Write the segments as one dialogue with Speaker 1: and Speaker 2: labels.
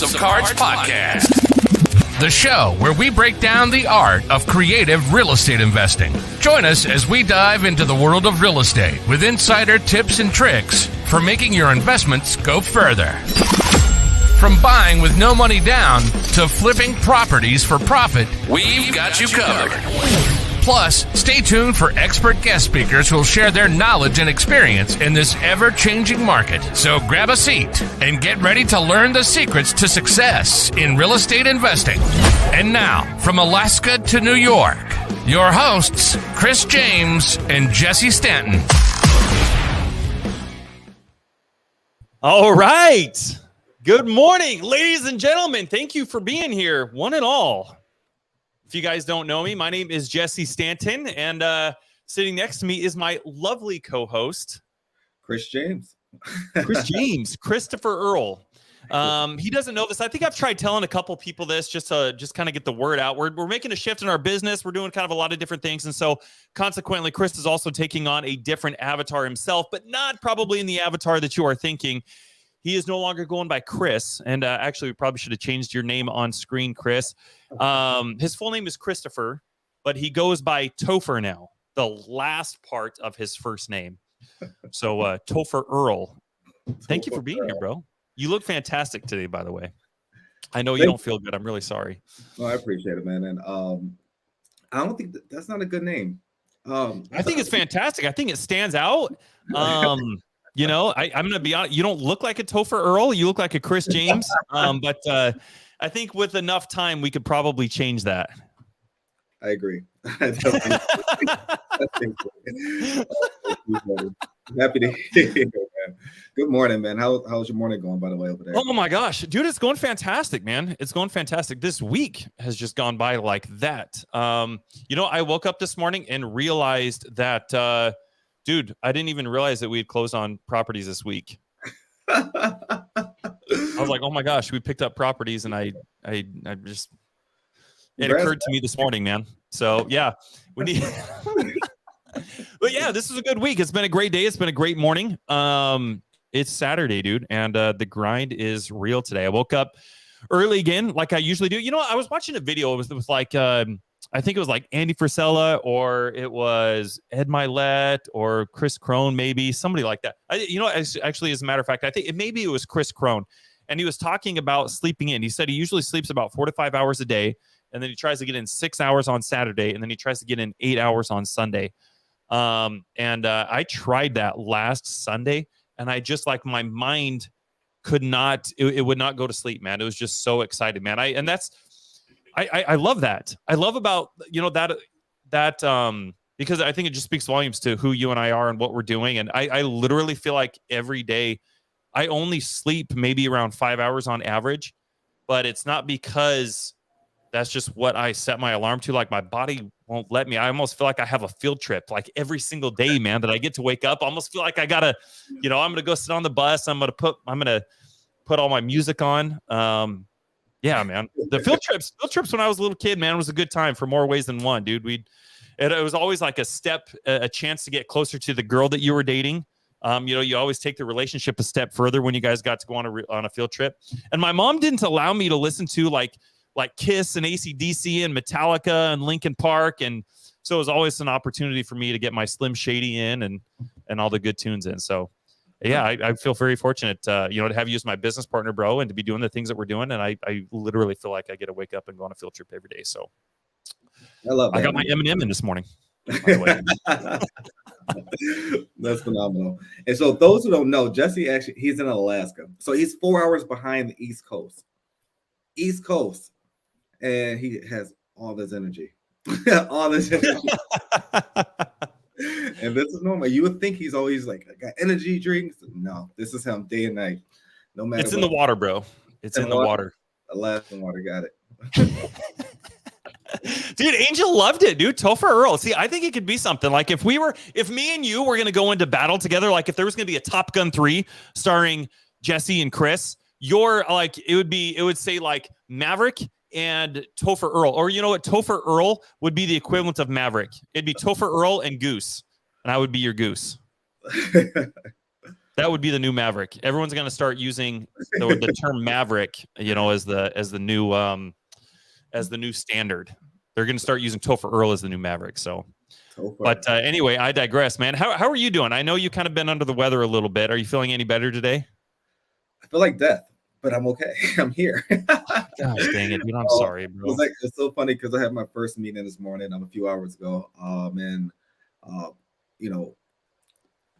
Speaker 1: of Cards podcast, the show where we break down the art of creative real estate investing. Join us as we dive into the world of real estate with insider tips and tricks for making your investments go further. From buying with no money down to flipping properties for profit, we've got you covered. Plus, stay tuned for expert guest speakers who will share their knowledge and experience in this ever-changing market. So grab a seat and get ready to learn the secrets to success in real estate investing. And now, from Alaska to New York, your hosts, Chris James and Jesse Stanton.
Speaker 2: All right. Good morning, ladies and gentlemen. Thank you for being here, one and all. If you guys don't know me, my name is Jesse Stanton, and sitting next to me is my lovely co-host,
Speaker 3: Chris James.
Speaker 2: Christopher Earl. He doesn't know this. I think I've tried telling a couple people this just to kind of get the word out. We're making a shift in our business. We're doing kind of a lot of different things, and so consequently, Chris is also taking on a different avatar himself, but not probably in the avatar that you are thinking. He is no longer going by Chris, and actually, we probably should have changed your name on screen, Chris. His full name is Christopher, but he goes by Topher now, the last part of his first name. So, Topher Earl. Thank you for being here, bro. You look fantastic today, by the way. I know you don't feel good. I'm really sorry.
Speaker 3: Oh, I appreciate it, man. And I don't think that's not a good name.
Speaker 2: I think it's fantastic. I think it stands out. You know, I'm going to be honest. You don't look like a Topher Earl. You look like a Chris James. But I think with enough time, we could probably change that.
Speaker 3: I agree. Happy to hear you, man. Good morning, man. How's your morning going, by the way, over there?
Speaker 2: Oh, my gosh. Dude, it's going fantastic, man. It's going fantastic. This week has just gone by like that. You know, I woke up this morning and realized that dude, I didn't even realize that we had closed on properties this week. I was like, oh my gosh, we picked up properties, and I just, it occurred to me this morning, man. So yeah, we need, but yeah, this is a good week. It's been a great day. It's been a great morning. It's Saturday, dude, and the grind is real today. I woke up early again, like I usually do. You know, I was watching a video. It was like, I think it was like Andy Frisella, or it was Ed Milet, or Chris Crone, maybe somebody like that. Actually, as a matter of fact, I think maybe it was Chris Crone, and he was talking about sleeping in. He said he usually sleeps about 4 to 5 hours a day, and then he tries to get in 6 hours on Saturday, and then he tries to get in 8 hours on Sunday. I tried that last Sunday, and I just, like, my mind could not, it would not go to sleep, man. It was just so excited, man. I love that. I love about, you know, that because I think it just speaks volumes to who you and I are and what we're doing. And I literally feel like every day I only sleep maybe around 5 hours on average, but it's not because that's just what I set my alarm to. Like, my body won't let me. I almost feel like I have a field trip, like every single day, man, that I get to wake up. I almost feel like I gotta, you know, I'm going to go sit on the bus. I'm going to put all my music on. Yeah, man. The field trips when I was a little kid, man, was a good time for more ways than one, dude. It was always like a chance to get closer to the girl that you were dating. You know, you always take the relationship a step further when you guys got to go on a field trip. And my mom didn't allow me to listen to like Kiss and AC/DC and Metallica and Linkin Park, and so it was always an opportunity for me to get my Slim Shady in and all the good tunes in. So. Yeah, I feel very fortunate, you know, to have you as my business partner, bro, and to be doing the things that we're doing. And I literally feel like I get to wake up and go on a field trip every day. So I got my M&M in this morning. By the way.
Speaker 3: That's phenomenal. And so those who don't know, Jesse, actually, he's in Alaska. So he's 4 hours behind the East Coast. And he has all this energy. All this energy. And this is normal. You would think he's always like, I got energy drinks. No, this is him day and night. No matter.
Speaker 2: It's in the water, bro. It's in the water.
Speaker 3: Alaskan water, got it.
Speaker 2: Dude, Angel loved it, dude. Topher Earl. See, I think it could be something. Like if me and you were gonna go into battle together, like if there was gonna be a Top Gun 3 starring Jesse and Chris, you're like, it would say like Maverick and Topher Earl. Or you know what? Topher Earl would be the equivalent of Maverick. It'd be Topher Earl and Goose. And I would be your Goose. That would be the new Maverick. Everyone's going to start using the term Maverick, as the new standard. They're going to start using Topher Earl as the new Maverick. So, but anyway, I digress, man. How are you doing? I know you kind of been under the weather a little bit. Are you feeling any better today?
Speaker 3: I feel like death, but I'm okay. I'm here.
Speaker 2: Gosh dang it, dude! I'm sorry, bro.
Speaker 3: It's so funny because I had my first meeting this morning. A few hours ago. And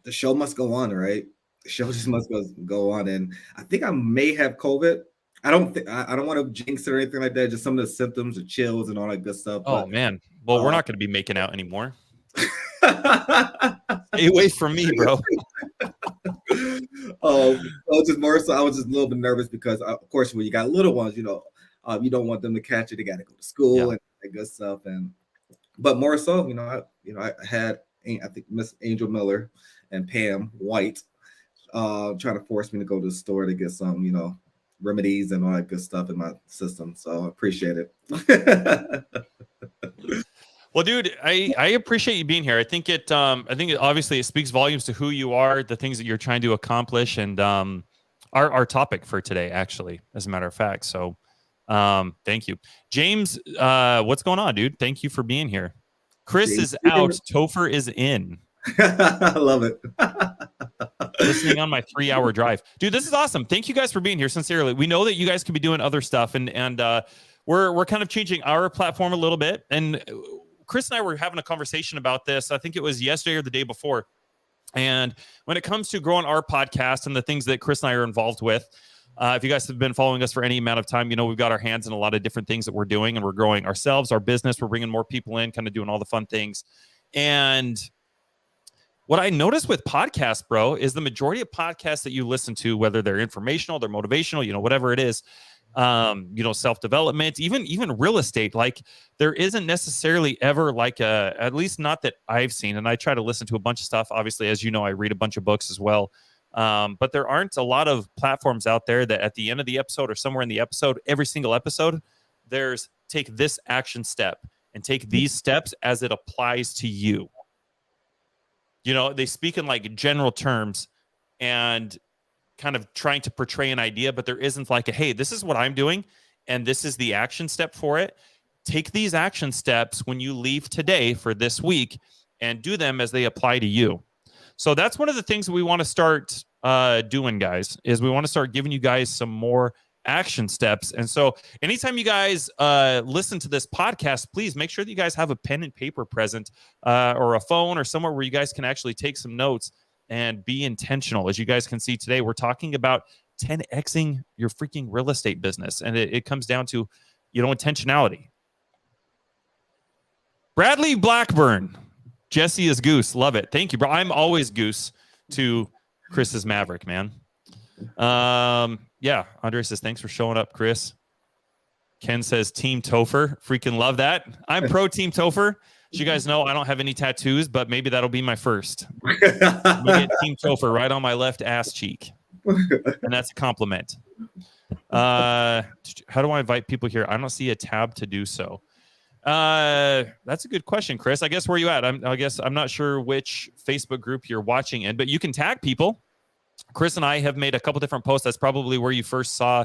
Speaker 3: the show must go on, right? The show just must go on, and I think I may have COVID. I don't want to jinx it or anything like that. Just some of the symptoms, the chills, and all that good stuff.
Speaker 2: Oh man, well we're not going to be making out anymore. Stay away from me, bro.
Speaker 3: I was just a little bit nervous because, of course, when you got little ones, you don't want them to catch it. They got to go to school and that good stuff. But more so, I had, I think, Miss Angel Miller and Pam White trying to force me to go to the store to get some, remedies and all that good stuff in my system. So I appreciate it.
Speaker 2: Well, dude, I appreciate you being here. I think it obviously it speaks volumes to who you are, the things that you're trying to accomplish, and our topic for today, actually, as a matter of fact. So thank you. James, what's going on, dude? Thank you for being here. Chris is out. Topher is in.
Speaker 3: I love it.
Speaker 2: Listening on my 3-hour drive. Dude, this is awesome. Thank you guys for being here, sincerely. We know that you guys could be doing other stuff, and we're kind of changing our platform a little bit. And Chris and I were having a conversation about this. I think it was yesterday or the day before. And when it comes to growing our podcast and the things that Chris and I are involved with, if you guys have been following us for any amount of time, we've got our hands in a lot of different things that we're doing, and we're growing ourselves, our business. We're bringing more people in, kind of doing all the fun things. And what I noticed with podcasts, bro, is the majority of podcasts that you listen to, whether they're informational, they're motivational, whatever it is, self-development, even real estate, like there isn't necessarily ever like at least not that I've seen. And I try to listen to a bunch of stuff. Obviously, as you know, I read a bunch of books as well. But there aren't a lot of platforms out there that at the end of the episode or somewhere in the episode, every single episode, there's take this action step and take these steps as it applies to you. They speak in like general terms and kind of trying to portray an idea, but there isn't like hey, this is what I'm doing and this is the action step for it. Take these action steps when you leave today for this week and do them as they apply to you. So that's one of the things that we want to start doing, guys, is we want to start giving you guys some more action steps. And so anytime you guys listen to this podcast, please make sure that you guys have a pen and paper present or a phone or somewhere where you guys can actually take some notes and be intentional. As you guys can see today, we're talking about 10xing your freaking real estate business. And it comes down to, intentionality. Bradley Blackburn. Jesse is Goose. Love it. Thank you, bro. I'm always Goose to Chris's Maverick, man. Yeah, Andre says, thanks for showing up, Chris. Ken says, Team Topher. Freaking love that. I'm pro Team Topher. As you guys know, I don't have any tattoos, but maybe that'll be my first. I'm gonna get Team Topher right on my left ass cheek. And that's a compliment. How do I invite people here? I don't see a tab to do so. That's a good question, Chris. I guess where you at? I'm not sure which Facebook group you're watching in, but you can tag people. Chris and I have made a couple different posts. That's probably where you first saw,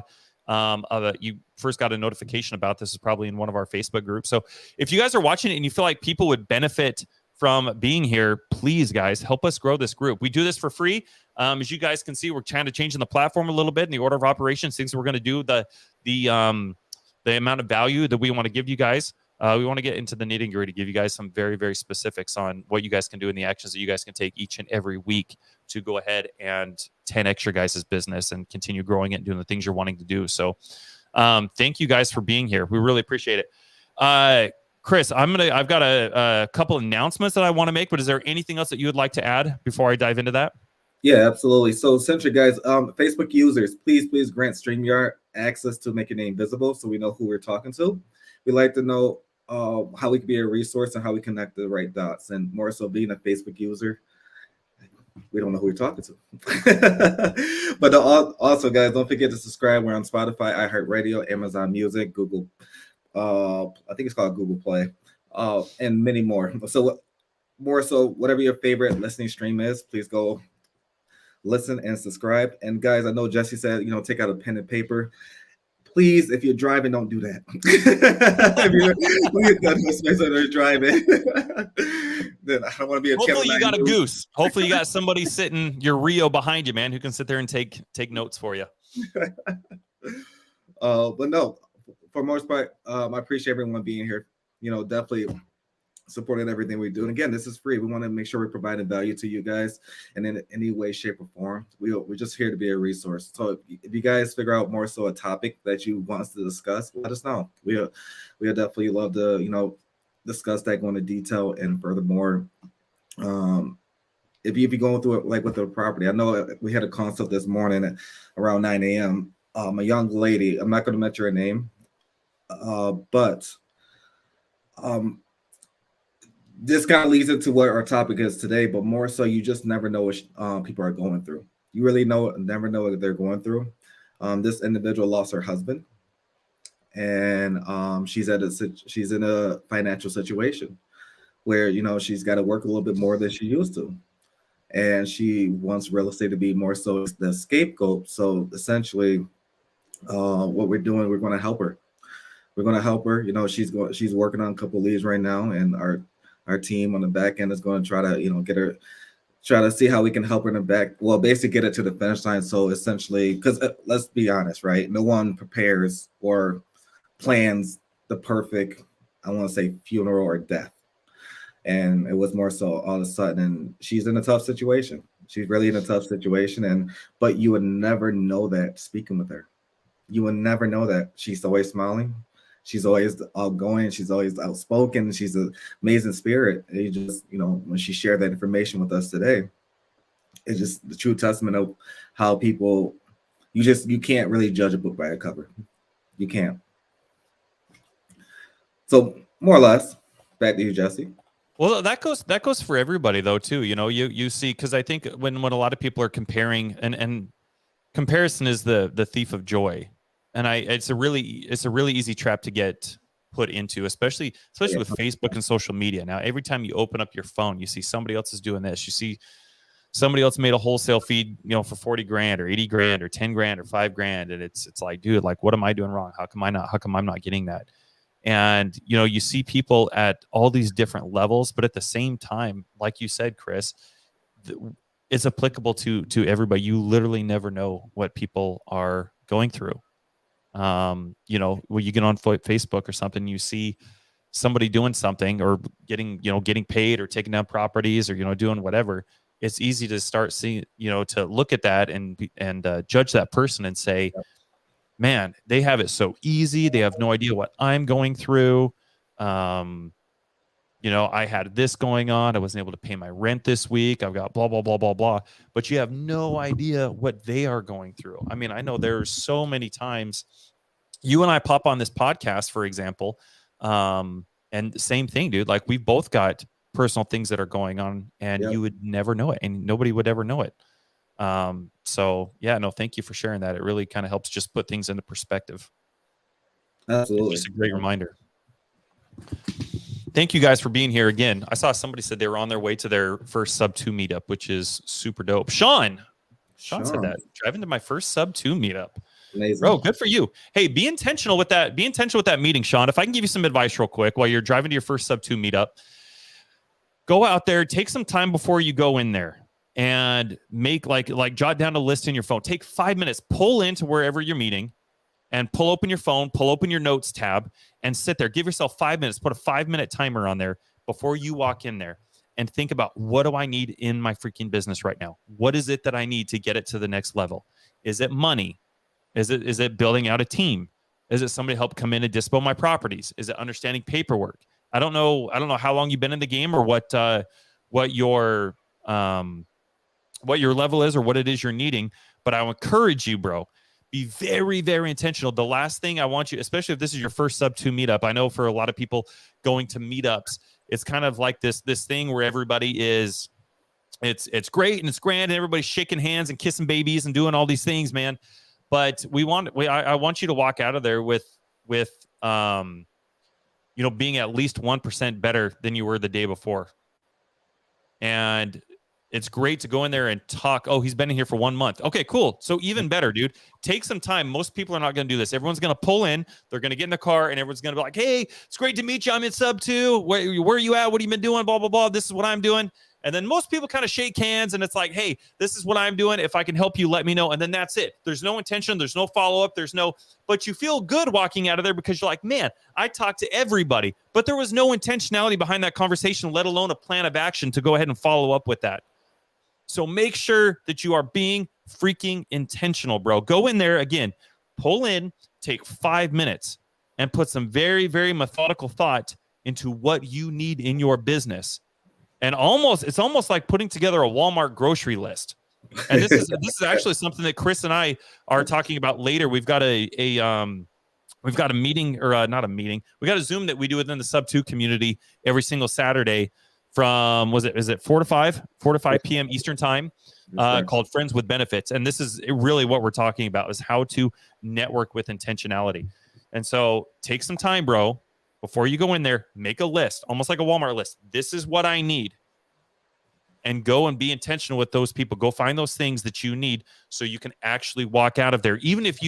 Speaker 2: you first got a notification about this is probably in one of our Facebook groups. So if you guys are watching it and you feel like people would benefit from being here, please, guys, help us grow this group. We do this for free. As you guys can see, we're trying to change the platform a little bit in the order of operations, things that we're going to do, the amount of value that we want to give you guys. We want to get into the nitty gritty, give you guys some very, very specifics on what you guys can do and the actions that you guys can take each and every week to go ahead and 10x your guys' business and continue growing it and doing the things you're wanting to do. So thank you guys for being here. We really appreciate it. Chris, I've got a couple announcements that I want to make, but is there anything else that you would like to add before I dive into that?
Speaker 3: Yeah, absolutely. So essentially, guys, Facebook users, please grant StreamYard access to make your name visible so we know who we're talking to. We'd like to know how we can be a resource and how we connect the right dots, and more so being a Facebook user, we don't know who we're talking to. But also, guys, don't forget to subscribe. We're on Spotify, iHeartRadio, Amazon Music, Google, I think it's called Google Play, and many more. So more so, whatever your favorite listening stream is, please go listen and subscribe. And guys, I know Jesse said, take out a pen and paper. Please, if you're driving, don't do that. Please don't especially when you're driving. Then I don't want to be a
Speaker 2: Hopefully you got a goose. Hopefully you got somebody sitting your Rio behind you, man, who can sit there and take notes for you.
Speaker 3: But no, for most part, I appreciate everyone being here. Definitely supporting everything we do. And again, this is free. We want to make sure we're providing value to you guys, and in any way, shape, or form. We're just here to be a resource. So if you guys figure out more so a topic that you want us to discuss, let us know. We'll definitely love to discuss that, go into detail. And furthermore, if you're going through it like with the property, I know we had a consult this morning at around 9 a.m. A young lady, I'm not going to mention her name, but this kind of leads into what our topic is today, but more so, you just never know what people are going through. You really never know what they're going through. This individual lost her husband, and she's in a financial situation where she's got to work a little bit more than she used to, and she wants real estate to be more so the scapegoat. So essentially, what we're doing, we're going to help her. We're going to help her. She's working on a couple of leads right now, and our team on the back end is going to try to get her, try to see how we can help her in the back. Well, basically get it to the finish line. So essentially, because let's be honest, right? No one prepares or plans the perfect, I want to say, funeral or death. And it was more so all of a sudden, she's in a tough situation. She's really in a tough situation, but you would never know that speaking with her. You would never know that. She's always smiling. She's always outgoing. She's always outspoken. She's an amazing spirit. And you just, when she shared that information with us today, it's just the true testament of how people, you can't really judge a book by a cover. You can't. So more or less, back to you, Jesse.
Speaker 2: Well, that goes for everybody though too. You see, because I think when a lot of people are comparing, and comparison is the thief of joy. And it's a really easy trap to get put into, especially with Facebook and social media. Now, every time you open up your phone, you see somebody else is doing this. You see somebody else made a wholesale feed, for 40 grand or 80 grand or 10 grand or 5 grand. And it's like, dude, like, what am I doing wrong? How come I'm not getting that? And, you see people at all these different levels, but at the same time, like you said, Chris, it's applicable to everybody. You literally never know what people are going through. When you get on Facebook or something, you see somebody doing something or getting paid or taking down properties or, doing whatever. It's easy to start seeing, to look at that and judge that person and say, man, they have it so easy. They have no idea what I'm going through. I had this going on. I wasn't able to pay my rent this week. I've got blah, blah, blah, blah, blah. But you have no idea what they are going through. I mean, I know there's so many times you and I pop on this podcast, for example, and the same thing, dude. Like, we've both got personal things that are going on, and you would never know it, and nobody would ever know it. So, yeah, no, thank you for sharing that. It really kind of helps just put things into perspective.
Speaker 3: Absolutely.
Speaker 2: It's just a great reminder. Thank you guys for being here again. I saw somebody said they were on their way to their first sub 2 meetup, which is super dope. Sean said that. Driving to my first sub 2 meetup.
Speaker 3: Amazing.
Speaker 2: Bro, good for you. Hey, be intentional with that. Be intentional with that meeting, Sean. If I can give you some advice real quick while you're driving to your first sub 2 meetup, go out there, take some time before you go in there and make like jot down a list in your phone. Take 5 minutes, pull into wherever you're meeting, and pull open your phone, pull open your notes tab, and sit there. Give yourself 5 minutes. Put a 5-minute timer on there before you walk in there, and think about, what do I need in my freaking business right now? What is it that I need to get it to the next level? Is it money? Is it building out a team? Is it somebody help come in and dispo my properties? Is it understanding paperwork? I don't know how long you've been in the game or what your level is or what it is you're needing, but I encourage you, bro, be very, very intentional. The last thing I want you, especially if this is your first sub 2 meetup, I know for a lot of people going to meetups, it's kind of like this thing where everybody is, it's great and it's grand and everybody's shaking hands and kissing babies and doing all these things, man. But I want you to walk out of there with being at least 1% better than you were the day before. And It's great to go in there and talk. Oh, he's been in here for 1 month. Okay, cool. So even better, dude. Take some time. Most people are not going to do this. Everyone's going to pull in. They're going to get in the car, and everyone's going to be like, hey, it's great to meet you. I'm in sub 2. Where are you at? What have you been doing? Blah, blah, blah. This is what I'm doing. And then most people kind of shake hands, and it's like, hey, this is what I'm doing. If I can help you, let me know. And then that's it. There's no intention. There's no follow-up. But you feel good walking out of there because you're like, man, I talked to everybody. But there was no intentionality behind that conversation, let alone a plan of action to go ahead and follow up with that. So make sure that you are being freaking intentional, bro. Go in there again, pull in, take 5 minutes, and put some very, very methodical thought into what you need in your business. And it's almost like putting together a Walmart grocery list. And this is actually something that Chris and I are talking about later. We've got a meeting, or not a meeting. We got a Zoom that we do within the Sub 2 community every single Saturday from, is it 4 to 5 p.m. Eastern time, called Friends with Benefits. And this is really what we're talking about, is how to network with intentionality. And so take some time, bro. Before you go in there, make a list, almost like a Walmart list. This is what I need. And go and be intentional with those people. Go find those things that you need so you can actually walk out of there. Even if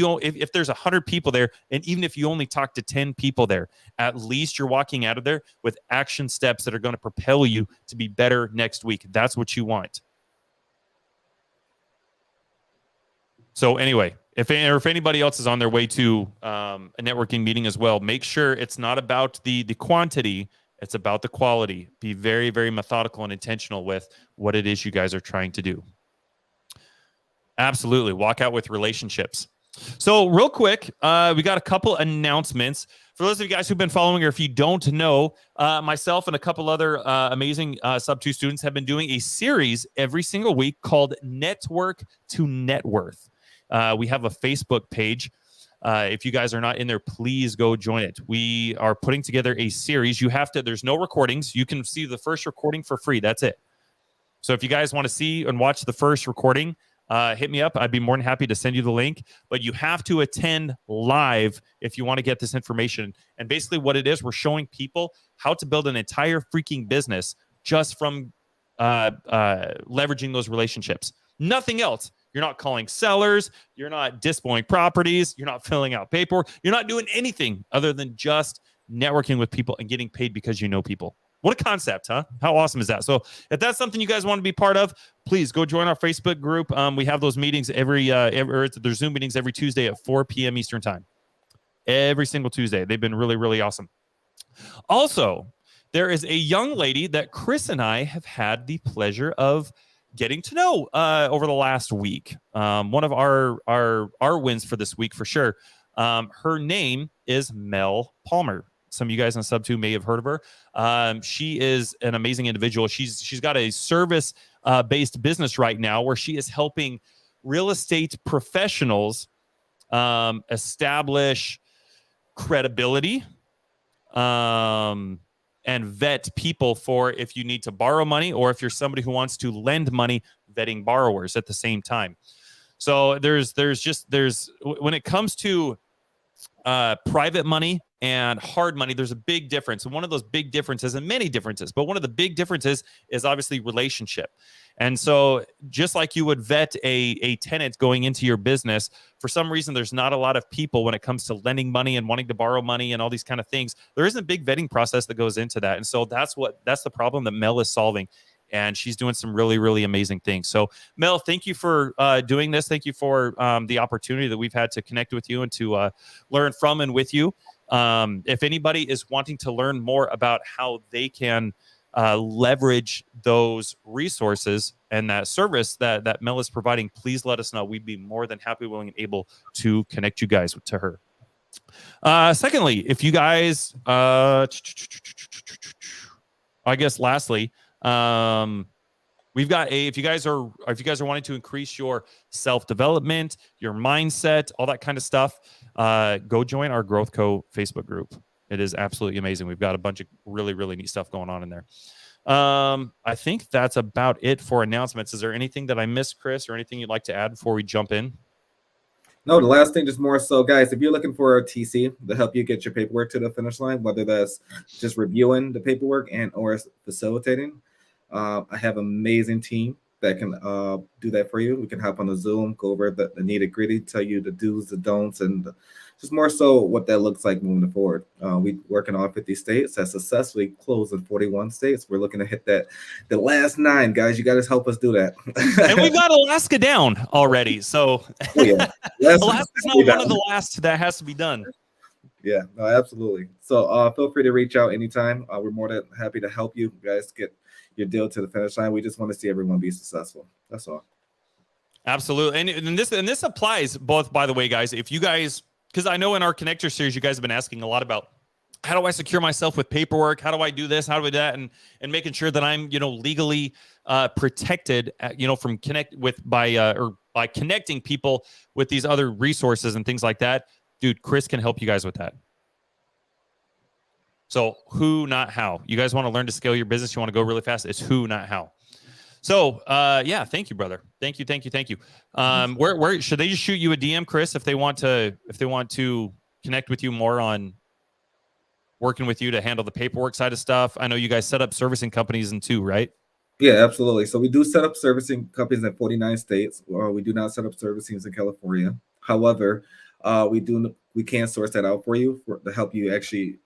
Speaker 2: there's 100 people there, and even if you only talk to 10 people there, at least you're walking out of there with action steps that are going to propel you to be better next week. That's what you want. So anyway, if anybody else is on their way to a networking meeting as well, make sure it's not about the quantity, it's about the quality. Be very, very methodical and intentional with what it is you guys are trying to do. Absolutely. Walk out with relationships. So real quick, we got a couple announcements. For those of you guys who've been following, or if you don't know, myself and a couple other amazing Sub 2 students have been doing a series every single week called Network to Net Worth. We have a Facebook page. If you guys are not in there, please go join it. We are putting together a series. There's no recordings. You can see the first recording for free. That's it. So if you guys want to see and watch the first recording, hit me up. I'd be more than happy to send you the link. But you have to attend live if you want to get this information. And basically what it is, we're showing people how to build an entire freaking business just from leveraging those relationships. Nothing else. You're not calling sellers. You're not dispoing properties. You're not filling out paperwork. You're not doing anything other than just networking with people and getting paid because you know people. What a concept, huh? How awesome is that? So if that's something you guys want to be part of, please go join our Facebook group. We have those meetings there's Zoom meetings every Tuesday at 4 p.m. Eastern time. Every single Tuesday. They've been really, really awesome. Also, there is a young lady that Chris and I have had the pleasure of getting to know over the last week. One of our wins for this week for sure. Her name is Mel Palmer. Some of you guys on Sub 2 may have heard of her. She is an amazing individual. She's got a service based business right now where she is helping real estate professionals establish credibility and vet people for if you need to borrow money or if you're somebody who wants to lend money, vetting borrowers at the same time. So there's when it comes to private money and hard money, there's a big difference. And one of those big differences, and many differences, but one of the big differences is obviously relationship. And so just like you would vet a tenant going into your business, for some reason, there's not a lot of people when it comes to lending money and wanting to borrow money and all these kind of things. There isn't a big vetting process that goes into that. And so that's the problem that Mel is solving. And she's doing some really, really amazing things. So Mel, thank you for doing this. Thank you for the opportunity that we've had to connect with you and to learn from and with you. If anybody is wanting to learn more about how they can leverage those resources and that service that Mel is providing, please let us know. We'd be more than happy, willing, and able to connect you guys to her. Secondly, if you guys, I guess lastly, we've got if you guys are wanting to increase your self-development, your mindset, all that kind of stuff, go join our Growth Co Facebook group. It is absolutely amazing. We've got a bunch of really, really neat stuff going on in there. I think that's about it for announcements. Is there anything that I missed, Chris, or anything you'd like to add before we jump in?
Speaker 3: No, the last thing, just more so, guys, if you're looking for a TC to help you get your paperwork to the finish line, whether that's just reviewing the paperwork and or facilitating, I have an amazing team that can do that for you. We can hop on a Zoom, go over the nitty gritty, tell you the do's, the don'ts, and just more so what that looks like moving forward. We work in all 50 states, have successfully closed in 41 states. We're looking to hit the last 9, guys. You got to help us do that.
Speaker 2: And we've got Alaska down already. So Alaska's not one of the last that has to be done.
Speaker 3: Yeah, no, absolutely. So feel free to reach out anytime. We're more than happy to help you guys get your deal to the finish line. We just want to see everyone be successful. That's all.
Speaker 2: Absolutely. And this applies both, by the way, guys, if you guys, because I know in our connector series, you guys have been asking a lot about how do I secure myself with paperwork? How do I do this? How do I do that? And making sure that I'm, legally protected, from by connecting people with these other resources and things like that. Dude, Chris can help you guys with that. So who, not how. You guys want to learn to scale your business? You want to go really fast? It's who, not how. So, yeah, thank you, brother. Thank you. Where should they just shoot you a DM, Chris, if they want to connect with you more on working with you to handle the paperwork side of stuff? I know you guys set up servicing companies in 2, right?
Speaker 3: Yeah, absolutely. So we do set up servicing companies in 49 states. We do not set up servicings in California. However, we can source that out for you to help you actually,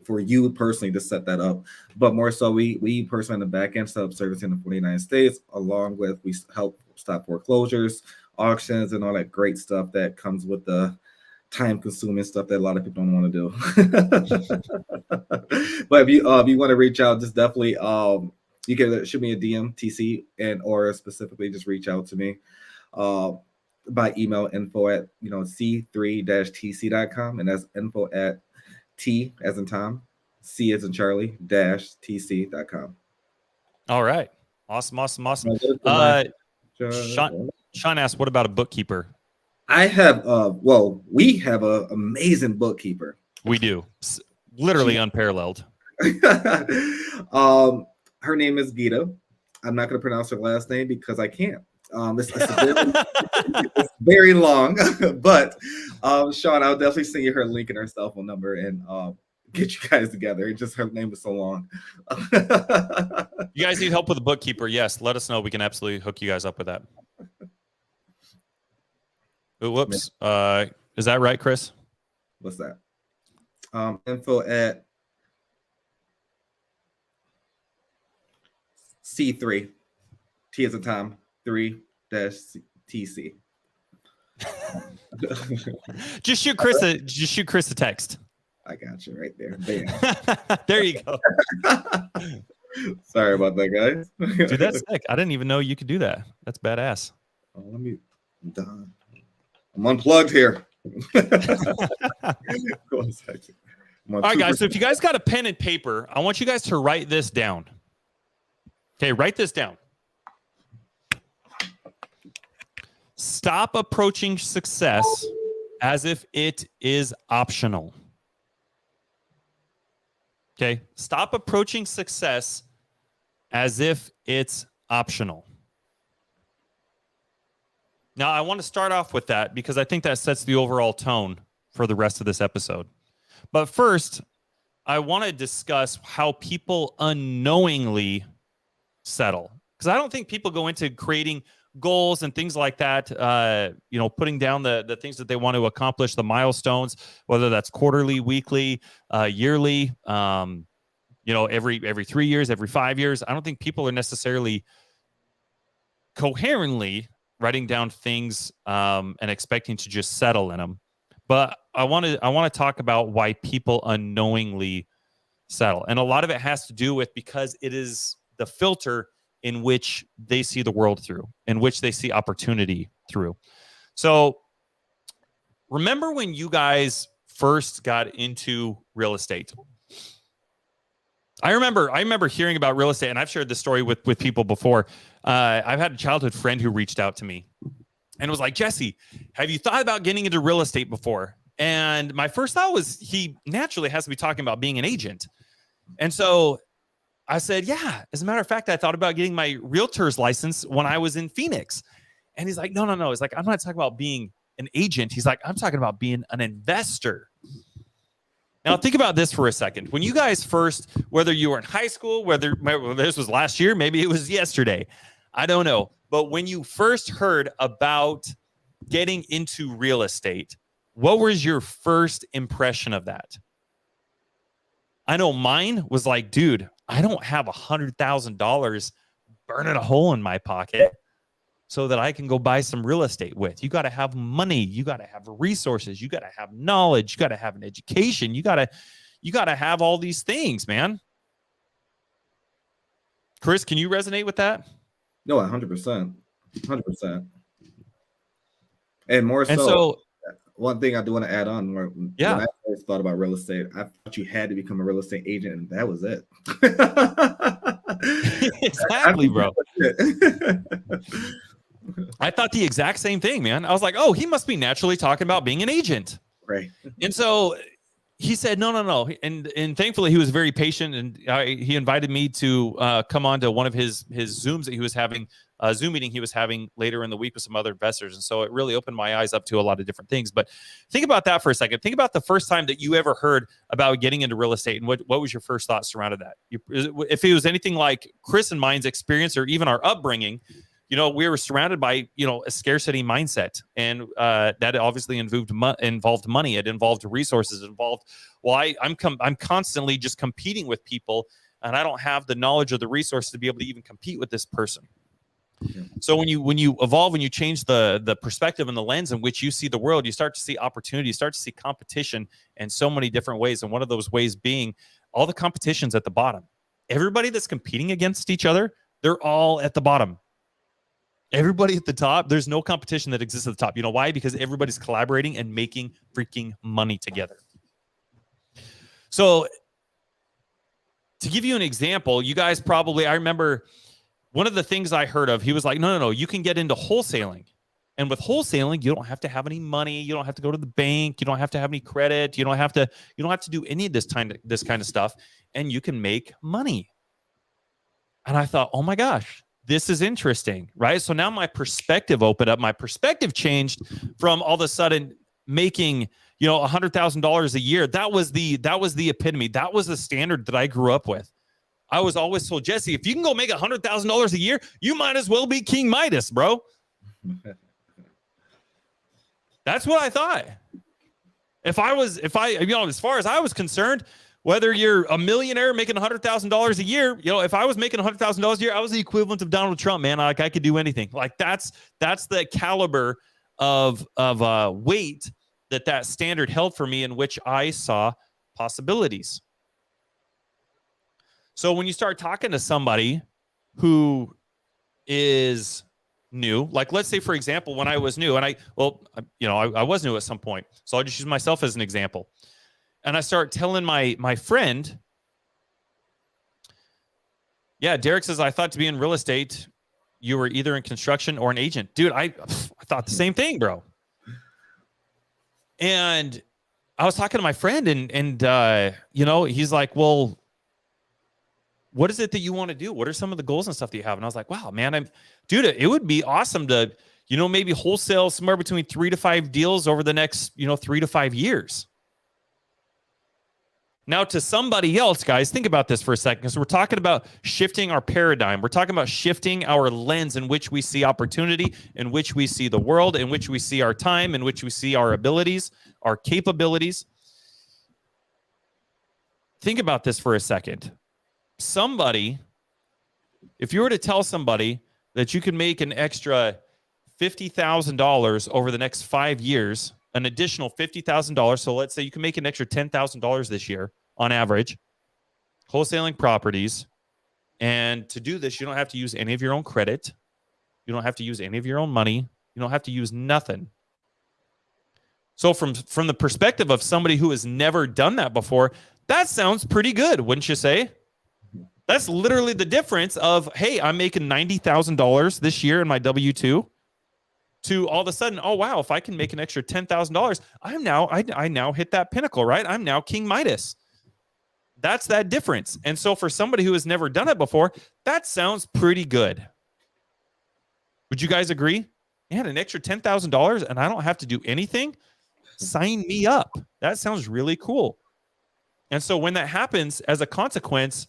Speaker 3: for you personally, to set that up. But more so, we personally in the back end set up servicing in the 49 states, along with we help stop foreclosures, auctions, and all that great stuff that comes with the time-consuming stuff that a lot of people don't want to do. But if you want to reach out, just definitely you can shoot me a DM, TC, and or specifically just reach out to me by email, info@ c3-tc.com, and that's info@ T as in Tom, C as in Charlie, -tc.com.
Speaker 2: All right. Awesome. Sean asked, what about a bookkeeper?
Speaker 3: I have, we have an amazing bookkeeper.
Speaker 2: We do. Literally unparalleled.
Speaker 3: Her name is Gita. I'm not going to pronounce her last name because I can't. It's very long, but Sean, I'll definitely send you her link and her cell phone number and get you guys together. It just, her name is so long.
Speaker 2: You guys need help with a bookkeeper? Yes, let us know. We can absolutely hook you guys up with that. Ooh, whoops. Is that right, Chris?
Speaker 3: What's that? Info@ C3, T as in Tom, 3-TC.
Speaker 2: Just shoot Chris a text.
Speaker 3: I got you right there. Bam.
Speaker 2: There you go.
Speaker 3: Sorry about that, guys.
Speaker 2: Dude, that's sick. I didn't even know you could do that. That's badass.
Speaker 3: I'm unplugged here.
Speaker 2: All right, guys. So if you guys got a pen and paper, I want you guys to write this down. Okay, write this down. Stop approaching success as if it is optional. Okay, stop approaching success as if it's optional. Now, I want to start off with that because I think that sets the overall tone for the rest of this episode. But first, I want to discuss how people unknowingly settle. Because I don't think people go into creating goals and things like that, putting down the things that they want to accomplish, the milestones, whether that's quarterly, weekly, yearly, every 3 years, every 5 years. I don't think people are necessarily coherently writing down things and expecting to just settle in them. But I want to talk about why people unknowingly settle. And a lot of it has to do with because it is the filter in which they see the world through, in which they see opportunity through. So remember when you guys first got into real estate? I remember hearing about real estate, and I've shared this story with people before. I've had a childhood friend who reached out to me and was like, Jesse, have you thought about getting into real estate before? And my first thought was he naturally has to be talking about being an agent. And so I said, yeah, as a matter of fact, I thought about getting my realtor's license when I was in Phoenix. And he's like, no. He's like, I'm not talking about being an agent. He's like, I'm talking about being an investor. Now, think about this for a second. When you guys first, whether you were in high school, whether this was last year, maybe it was yesterday, I don't know. But when you first heard about getting into real estate, what was your first impression of that? I know mine was like, dude, I don't have $100,000 burning a hole in my pocket so that I can go buy some real estate with. You got to have money. You got to have resources. You got to have knowledge. You got to have an education. You got to have all these things, man. Chris, can you resonate with that?
Speaker 3: No, 100%. 100%. And more so,
Speaker 2: And so
Speaker 3: one thing I do want to add on, when
Speaker 2: Yeah.
Speaker 3: I first thought about real estate, I thought you had to become a real estate agent, and that was it.
Speaker 2: exactly, bro. I thought the exact same thing, man. I was like, oh, he must be naturally talking about being an agent.
Speaker 3: Right.
Speaker 2: And so he said, no. And thankfully he was very patient, and he invited me to come on to one of his Zooms that he was having, a Zoom meeting he was having later in the week with some other investors. And so it really opened my eyes up to a lot of different things. But think about that for a second. Think about the first time that you ever heard about getting into real estate, and what was your first thought surrounded that? If it was anything like Chris and mine's experience, or even our upbringing, you know, we were surrounded by, you know, a scarcity mindset, and that obviously involved money. It involved resources. It involved, well, I'm constantly just competing with people, and I don't have the knowledge or the resources to be able to even compete with this person. Yeah. So when you evolve, when you change the perspective and the lens in which you see the world, you start to see opportunity, you start to see competition in so many different ways. And one of those ways being all the competition's at the bottom. Everybody that's competing against each other, they're all at the bottom. Everybody at the top, there's no competition that exists at the top. You know why? Because everybody's collaborating and making freaking money together. So to give you an example, you guys probably, I remember one of the things I heard of, he was like, no, you can get into wholesaling. And with wholesaling, you don't have to have any money. You don't have to go to the bank. You don't have to have any credit. You don't have to do any of this kind of stuff. And you can make money. And I thought, oh my gosh, this is interesting, right? So now my perspective opened up. My perspective changed from all of a sudden making, you know, $100,000 a year. That was the epitome. That was the standard that I grew up with. I was always told, Jesse, if you can go make $100,000 a year, you might as well be King Midas, bro. That's what I thought. As far as I was concerned, whether you're a millionaire making $100,000 a year, you know, if I was making $100,000 a year, I was the equivalent of Donald Trump, man. Like I could do anything. Like that's the caliber of weight that standard held for me, in which I saw possibilities. So when you start talking to somebody who is new, like let's say, for example, when I was new, and I was new at some point. So I'll just use myself as an example. And I start telling my friend, yeah, Derek says, I thought to be in real estate, you were either in construction or an agent. Dude, I thought the same thing, bro. And I was talking to my friend, and he's like, well, what is it that you want to do? What are some of the goals and stuff that you have? And I was like, wow, man, it would be awesome to, maybe wholesale somewhere between 3 to 5 deals over the next, 3 to 5 years. Now, to somebody else, guys, think about this for a second, because we're talking about shifting our paradigm. We're talking about shifting our lens in which we see opportunity, in which we see the world, in which we see our time, in which we see our abilities, our capabilities. Think about this for a second. If you were to tell somebody that you can make an extra $50,000 over the next 5 years, an additional $50,000. So let's say you can make an extra $10,000 this year on average, wholesaling properties. And to do this, you don't have to use any of your own credit. You don't have to use any of your own money. You don't have to use nothing. So from the perspective of somebody who has never done that before, that sounds pretty good, wouldn't you say? That's literally the difference of, hey, I'm making $90,000 this year in my W-2, to all of a sudden, oh, wow, if I can make an extra $10,000, I now hit that pinnacle, right? I'm now King Midas. That's that difference. And so for somebody who has never done it before, that sounds pretty good. Would you guys agree? Man, an extra $10,000 and I don't have to do anything? Sign me up. That sounds really cool. And so when that happens, as a consequence,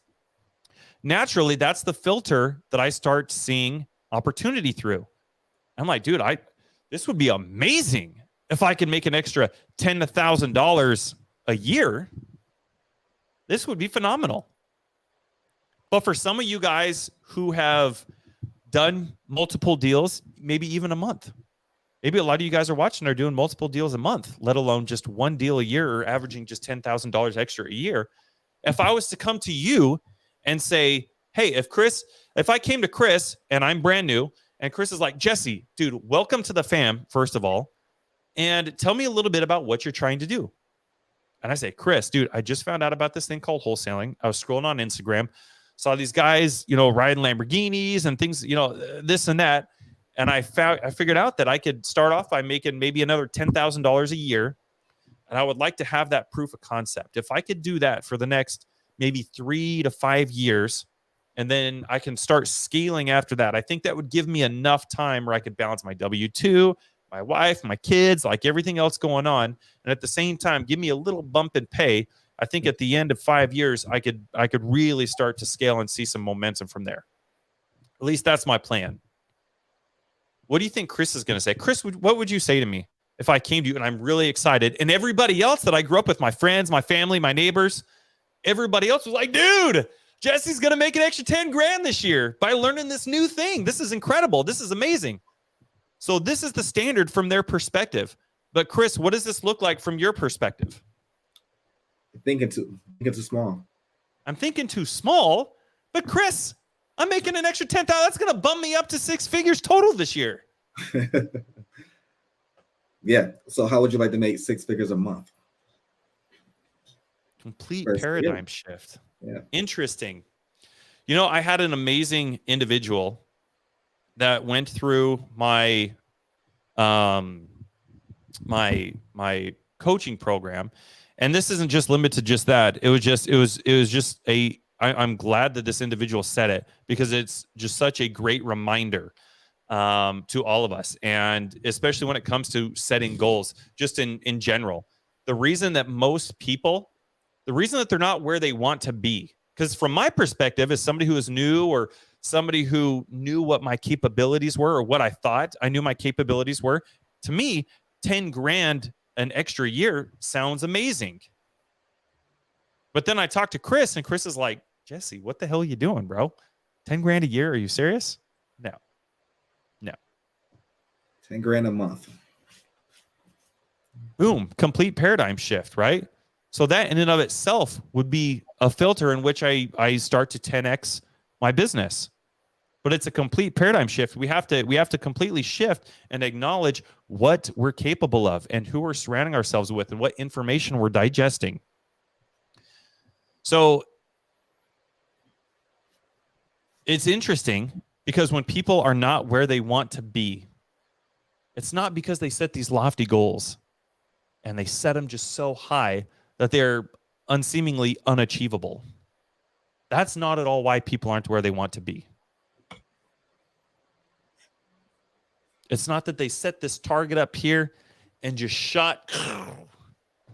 Speaker 2: naturally, that's the filter that I start seeing opportunity through. I'm like, dude, this would be amazing if I could make an extra $10,000 a year. This would be phenomenal. But for some of you guys who have done multiple deals, maybe even a month, maybe a lot of you guys are watching are doing multiple deals a month, let alone just one deal a year or averaging just $10,000 extra a year. If I was to come to you and say, hey, if I came to Chris and I'm brand new and Chris is like, Jesse, dude, welcome to the fam, first of all, and tell me a little bit about what you're trying to do. And I say, Chris, dude, I just found out about this thing called wholesaling. I was scrolling on Instagram, saw these guys, riding Lamborghinis and things, this and that. And I figured out that I could start off by making maybe another $10,000 a year. And I would like to have that proof of concept. If I could do that for the next maybe 3 to 5 years, and then I can start scaling after that, I think that would give me enough time where I could balance my W-2, my wife, my kids, like everything else going on. And at the same time, give me a little bump in pay. I think at the end of 5 years, I could really start to scale and see some momentum from there. At least that's my plan. What do you think Chris is going to say? Chris, what would you say to me if I came to you and I'm really excited, and everybody else that I grew up with, my friends, my family, my neighbors, everybody else was like, dude, Jesse's going to make an extra 10 grand this year by learning this new thing. This is incredible. This is amazing. So this is the standard from their perspective. But Chris, what does this look like from your perspective?
Speaker 3: Thinking too small.
Speaker 2: I'm thinking too small, but Chris, I'm making an extra 10,000. That's going to bump me up to 6 figures total this year.
Speaker 3: Yeah. So how would you like to make 6 figures a month?
Speaker 2: Complete paradigm shift.
Speaker 3: Yeah.
Speaker 2: Interesting. I had an amazing individual that went through my my coaching program, and this isn't just limited to just that. It was just I'm glad that this individual said it, because it's just such a great reminder to all of us, and especially when it comes to setting goals, just in general. The reason that they're not where they want to be, because from my perspective, as somebody who is new, or somebody who knew what my capabilities were, or what I thought I knew my capabilities were, to me, 10 grand an extra year sounds amazing. But then I talked to Chris, and Chris is like, Jesse, what the hell are you doing, bro? 10 grand a year? Are you serious? No.
Speaker 3: 10 grand a month.
Speaker 2: Boom. Complete paradigm shift, right? So that in and of itself would be a filter in which I start to 10x my business. But it's a complete paradigm shift. We have to completely shift and acknowledge what we're capable of, and who we're surrounding ourselves with, and what information we're digesting. So it's interesting, because when people are not where they want to be, it's not because they set these lofty goals and they set them just so high that they're unseemingly unachievable. That's not at all why people aren't where they want to be. It's not that they set this target up here and just shot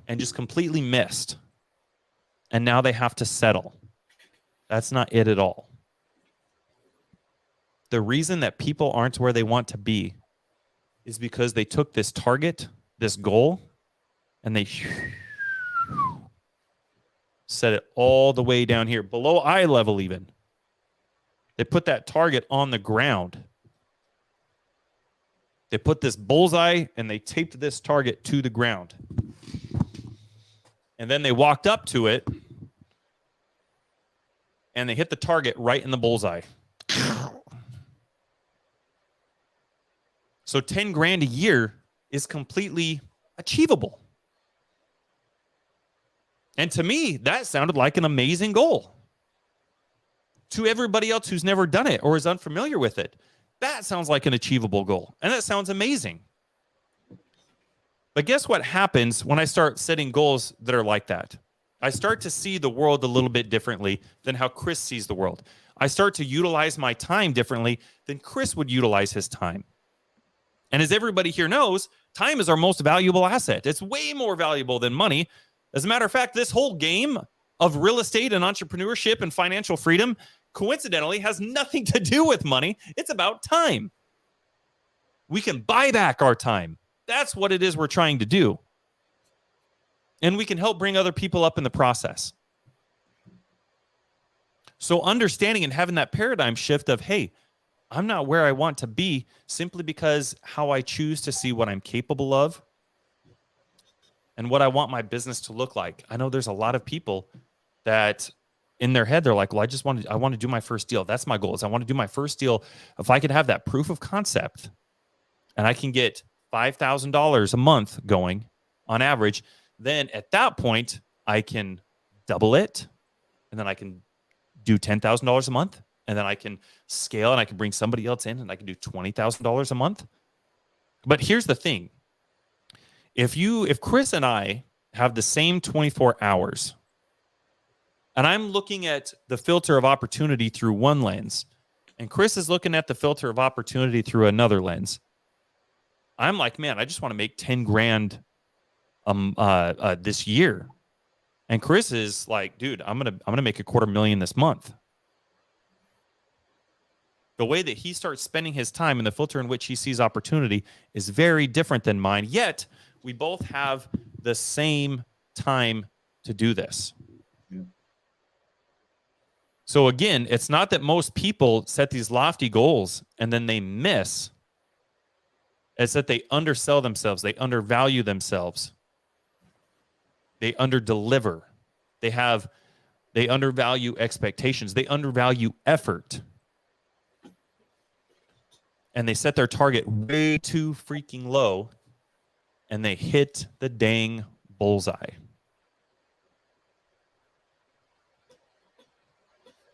Speaker 2: and just completely missed, and now they have to settle. That's not it at all. The reason that people aren't where they want to be is because they took this target, this goal, and they set it all the way down here, below eye level even. They put that target on the ground. They put this bullseye and they taped this target to the ground. And then they walked up to it and they hit the target right in the bullseye. So 10 grand a year is completely achievable. And to me, that sounded like an amazing goal. To everybody else who's never done it or is unfamiliar with it, that sounds like an achievable goal. And that sounds amazing. But guess what happens when I start setting goals that are like that? I start to see the world a little bit differently than how Chris sees the world. I start to utilize my time differently than Chris would utilize his time. And as everybody here knows, time is our most valuable asset. It's way more valuable than money. As a matter of fact, this whole game of real estate and entrepreneurship and financial freedom coincidentally has nothing to do with money. It's about time. We can buy back our time. That's what it is we're trying to do. And we can help bring other people up in the process. So understanding and having that paradigm shift of, hey, I'm not where I want to be simply because how I choose to see what I'm capable of and what I want my business to look like. I know there's a lot of people that in their head, they're like, well, I want to do my first deal. That's my goal, is I want to do my first deal. If I could have that proof of concept and I can get $5,000 a month going on average, then at that point, I can double it. And then I can do $10,000 a month. And then I can scale and I can bring somebody else in and I can do $20,000 a month. But here's the thing. If Chris and I have the same 24 hours and I'm looking at the filter of opportunity through one lens and Chris is looking at the filter of opportunity through another lens, I'm like, man, I just want to make 10 grand this year. And Chris is like, dude, I'm gonna make $250,000 this month. The way that he starts spending his time and the filter in which he sees opportunity is very different than mine. Yet we both have the same time to do this. Yeah. So again, it's not that most people set these lofty goals and then they miss. It's that they undersell themselves. They undervalue themselves. They underdeliver. They undervalue expectations. They undervalue effort. And they set their target way too freaking low, and they hit the dang bullseye.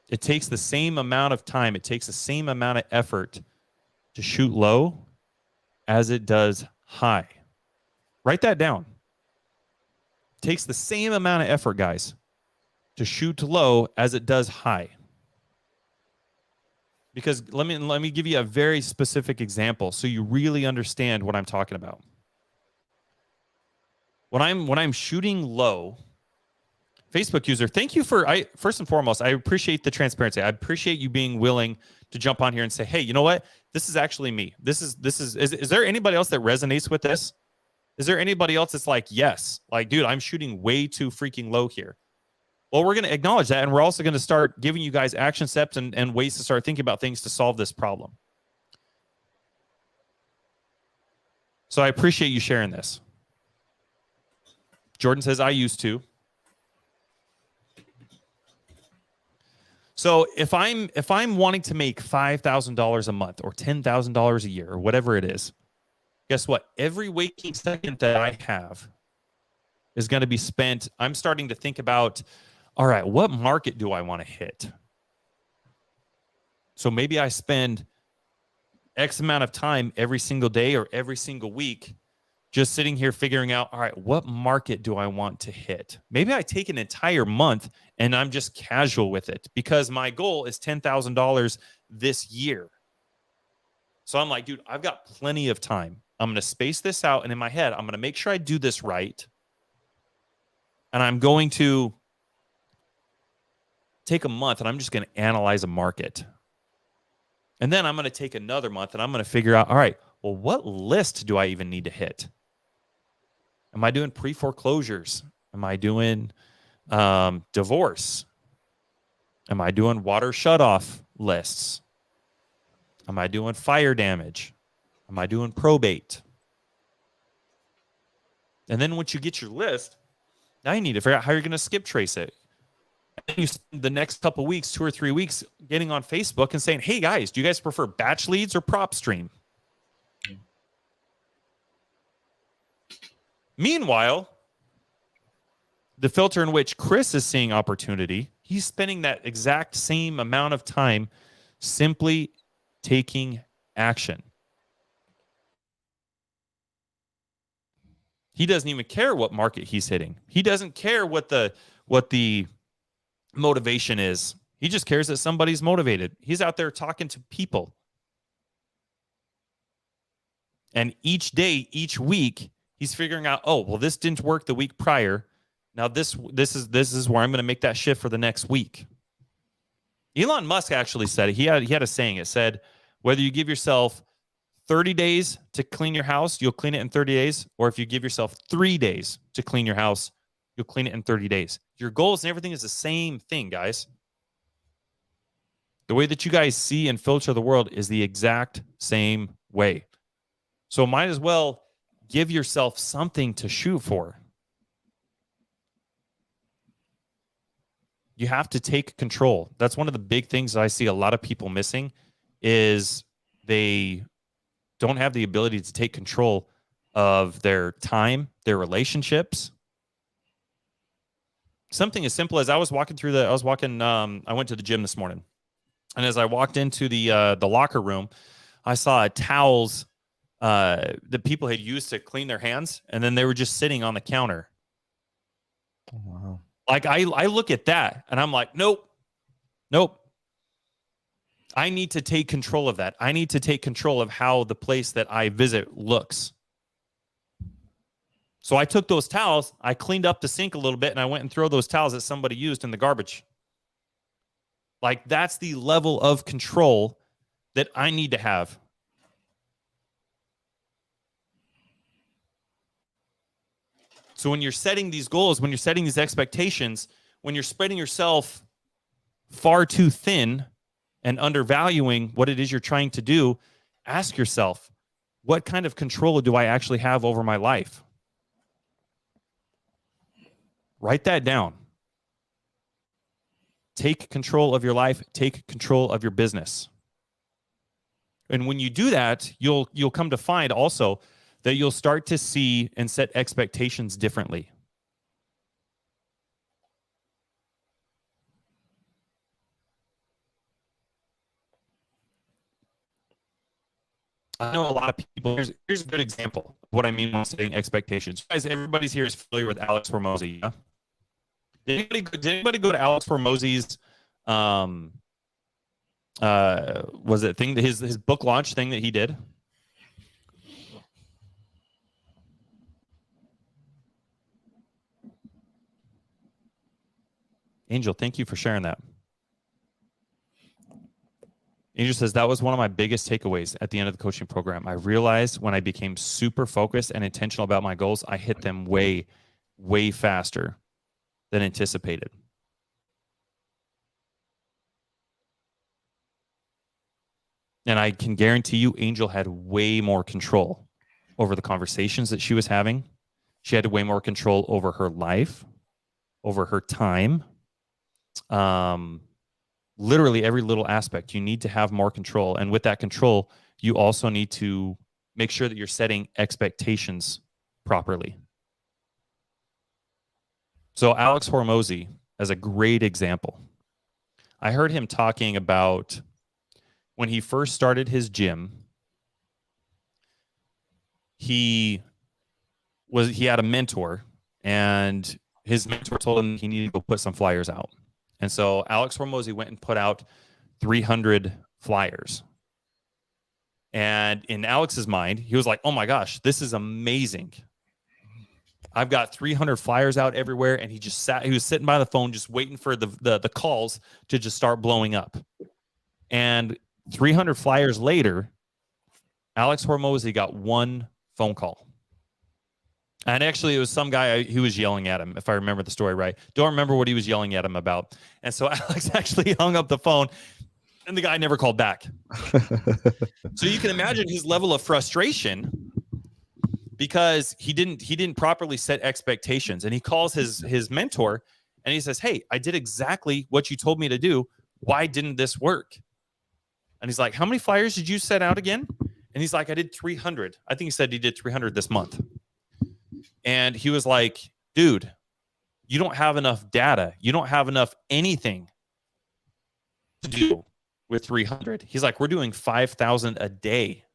Speaker 2: It takes the same amount of time, it takes the same amount of effort to shoot low as it does high. Write that down. It takes the same amount of effort, guys, to shoot low as it does high. Because let me give you a very specific example so you really understand what I'm talking about. When I'm shooting low, Facebook user, thank you for first and foremost, I appreciate the transparency. I appreciate you being willing to jump on here and say, hey, you know what? This is actually me. Is there anybody else that resonates with this? Is there anybody else that's like, yes, like, dude, I'm shooting way too freaking low here? Well, we're going to acknowledge that, and we're also going to start giving you guys action steps and ways to start thinking about things to solve this problem. So I appreciate you sharing this. Jordan says, I used to. So if I'm wanting to make $5,000 a month or $10,000 a year or whatever it is, guess what? Every waking second that I have is going to be spent. I'm starting to think about, all right, what market do I want to hit? So maybe I spend X amount of time every single day or every single week just sitting here figuring out, all right, what market do I want to hit? Maybe I take an entire month and I'm just casual with it because my goal is $10,000 this year. So I'm like, dude, I've got plenty of time. I'm going to space this out. And in my head, I'm going to make sure I do this right. And I'm going to take a month and I'm just going to analyze a market. And then I'm going to take another month and I'm going to figure out, all right, well, what list do I even need to hit? Am I doing pre-foreclosures? Am I doing divorce? Am I doing water shutoff lists? Am I doing fire damage? Am I doing probate? And then once you get your list, now you need to figure out how you're going to skip trace it. And you spend the next couple of weeks, 2 or 3 weeks, getting on Facebook and saying, hey, guys, do you guys prefer batch leads or prop stream? Meanwhile, the filter in which Chris is seeing opportunity, he's spending that exact same amount of time simply taking action. He doesn't even care what market he's hitting. He doesn't care what the motivation is. He just cares that somebody's motivated. He's out there talking to people. And each day, each week, he's figuring out, oh, well, this didn't work the week prior. Now this is where I'm going to make that shift for the next week. Elon Musk actually said it. He had a saying. It said, whether you give yourself 30 days to clean your house, you'll clean it in 30 days. Or if you give yourself 3 days to clean your house, you'll clean it in 30 days. Your goals and everything is the same thing, guys. The way that you guys see and filter the world is the exact same way. So might as well give yourself something to shoot for. You have to take control. That's one of the big things that I see a lot of people missing is they don't have the ability to take control of their time, their relationships. Something as simple as I went to the gym this morning. And as I walked into the locker room, I saw towels that people had used to clean their hands, and then they were just sitting on the counter.
Speaker 4: Oh, wow.
Speaker 2: Like I look at that and I'm like, nope. I need to take control of that. I need to take control of how the place that I visit looks. So I took those towels, I cleaned up the sink a little bit, and I went and threw those towels that somebody used in the garbage. Like that's the level of control that I need to have. So when you're setting these goals, when you're setting these expectations, when you're spreading yourself far too thin and undervaluing what it is you're trying to do, ask yourself, what kind of control do I actually have over my life? Write that down. Take control of your life. Take control of your business. And when you do that, you'll come to find also that you'll start to see and set expectations differently. I know a lot of people. Here's a good example of what I mean when setting expectations. Guys, everybody's here is familiar with Alex Hormozi. Yeah? Did anybody go to Alex Hormozi's was it thing, his book launch thing that he did? Angel, thank you for sharing that. Angel says, that was one of my biggest takeaways at the end of the coaching program. I realized when I became super focused and intentional about my goals, I hit them way, way faster than anticipated. And I can guarantee you, Angel had way more control over the conversations that she was having. She had way more control over her life, over her time. Literally every little aspect. You need to have more control. And with that control, you also need to make sure that you're setting expectations properly. So Alex Hormozi as a great example. I heard him talking about when he first started his gym, he had a mentor, and his mentor told him he needed to go put some flyers out. And so Alex Hormozi went and put out 300 flyers. And in Alex's mind, he was like, oh my gosh, this is amazing. I've got 300 flyers out everywhere. And he was sitting by the phone, just waiting for the calls to just start blowing up. And 300 flyers later, Alex Hormozi got one phone call. And actually, it was some guy who was yelling at him, if I remember the story right. Don't remember what he was yelling at him about. And so Alex actually hung up the phone, and the guy never called back. So you can imagine his level of frustration because he didn't properly set expectations. And he calls his mentor, and he says, hey, I did exactly what you told me to do. Why didn't this work? And he's like, how many flyers did you set out again? And he's like, I did 300. I think he said he did 300 this month. And he was like, dude, you don't have enough data. You don't have enough anything to do with 300. He's like, we're doing 5,000 a day.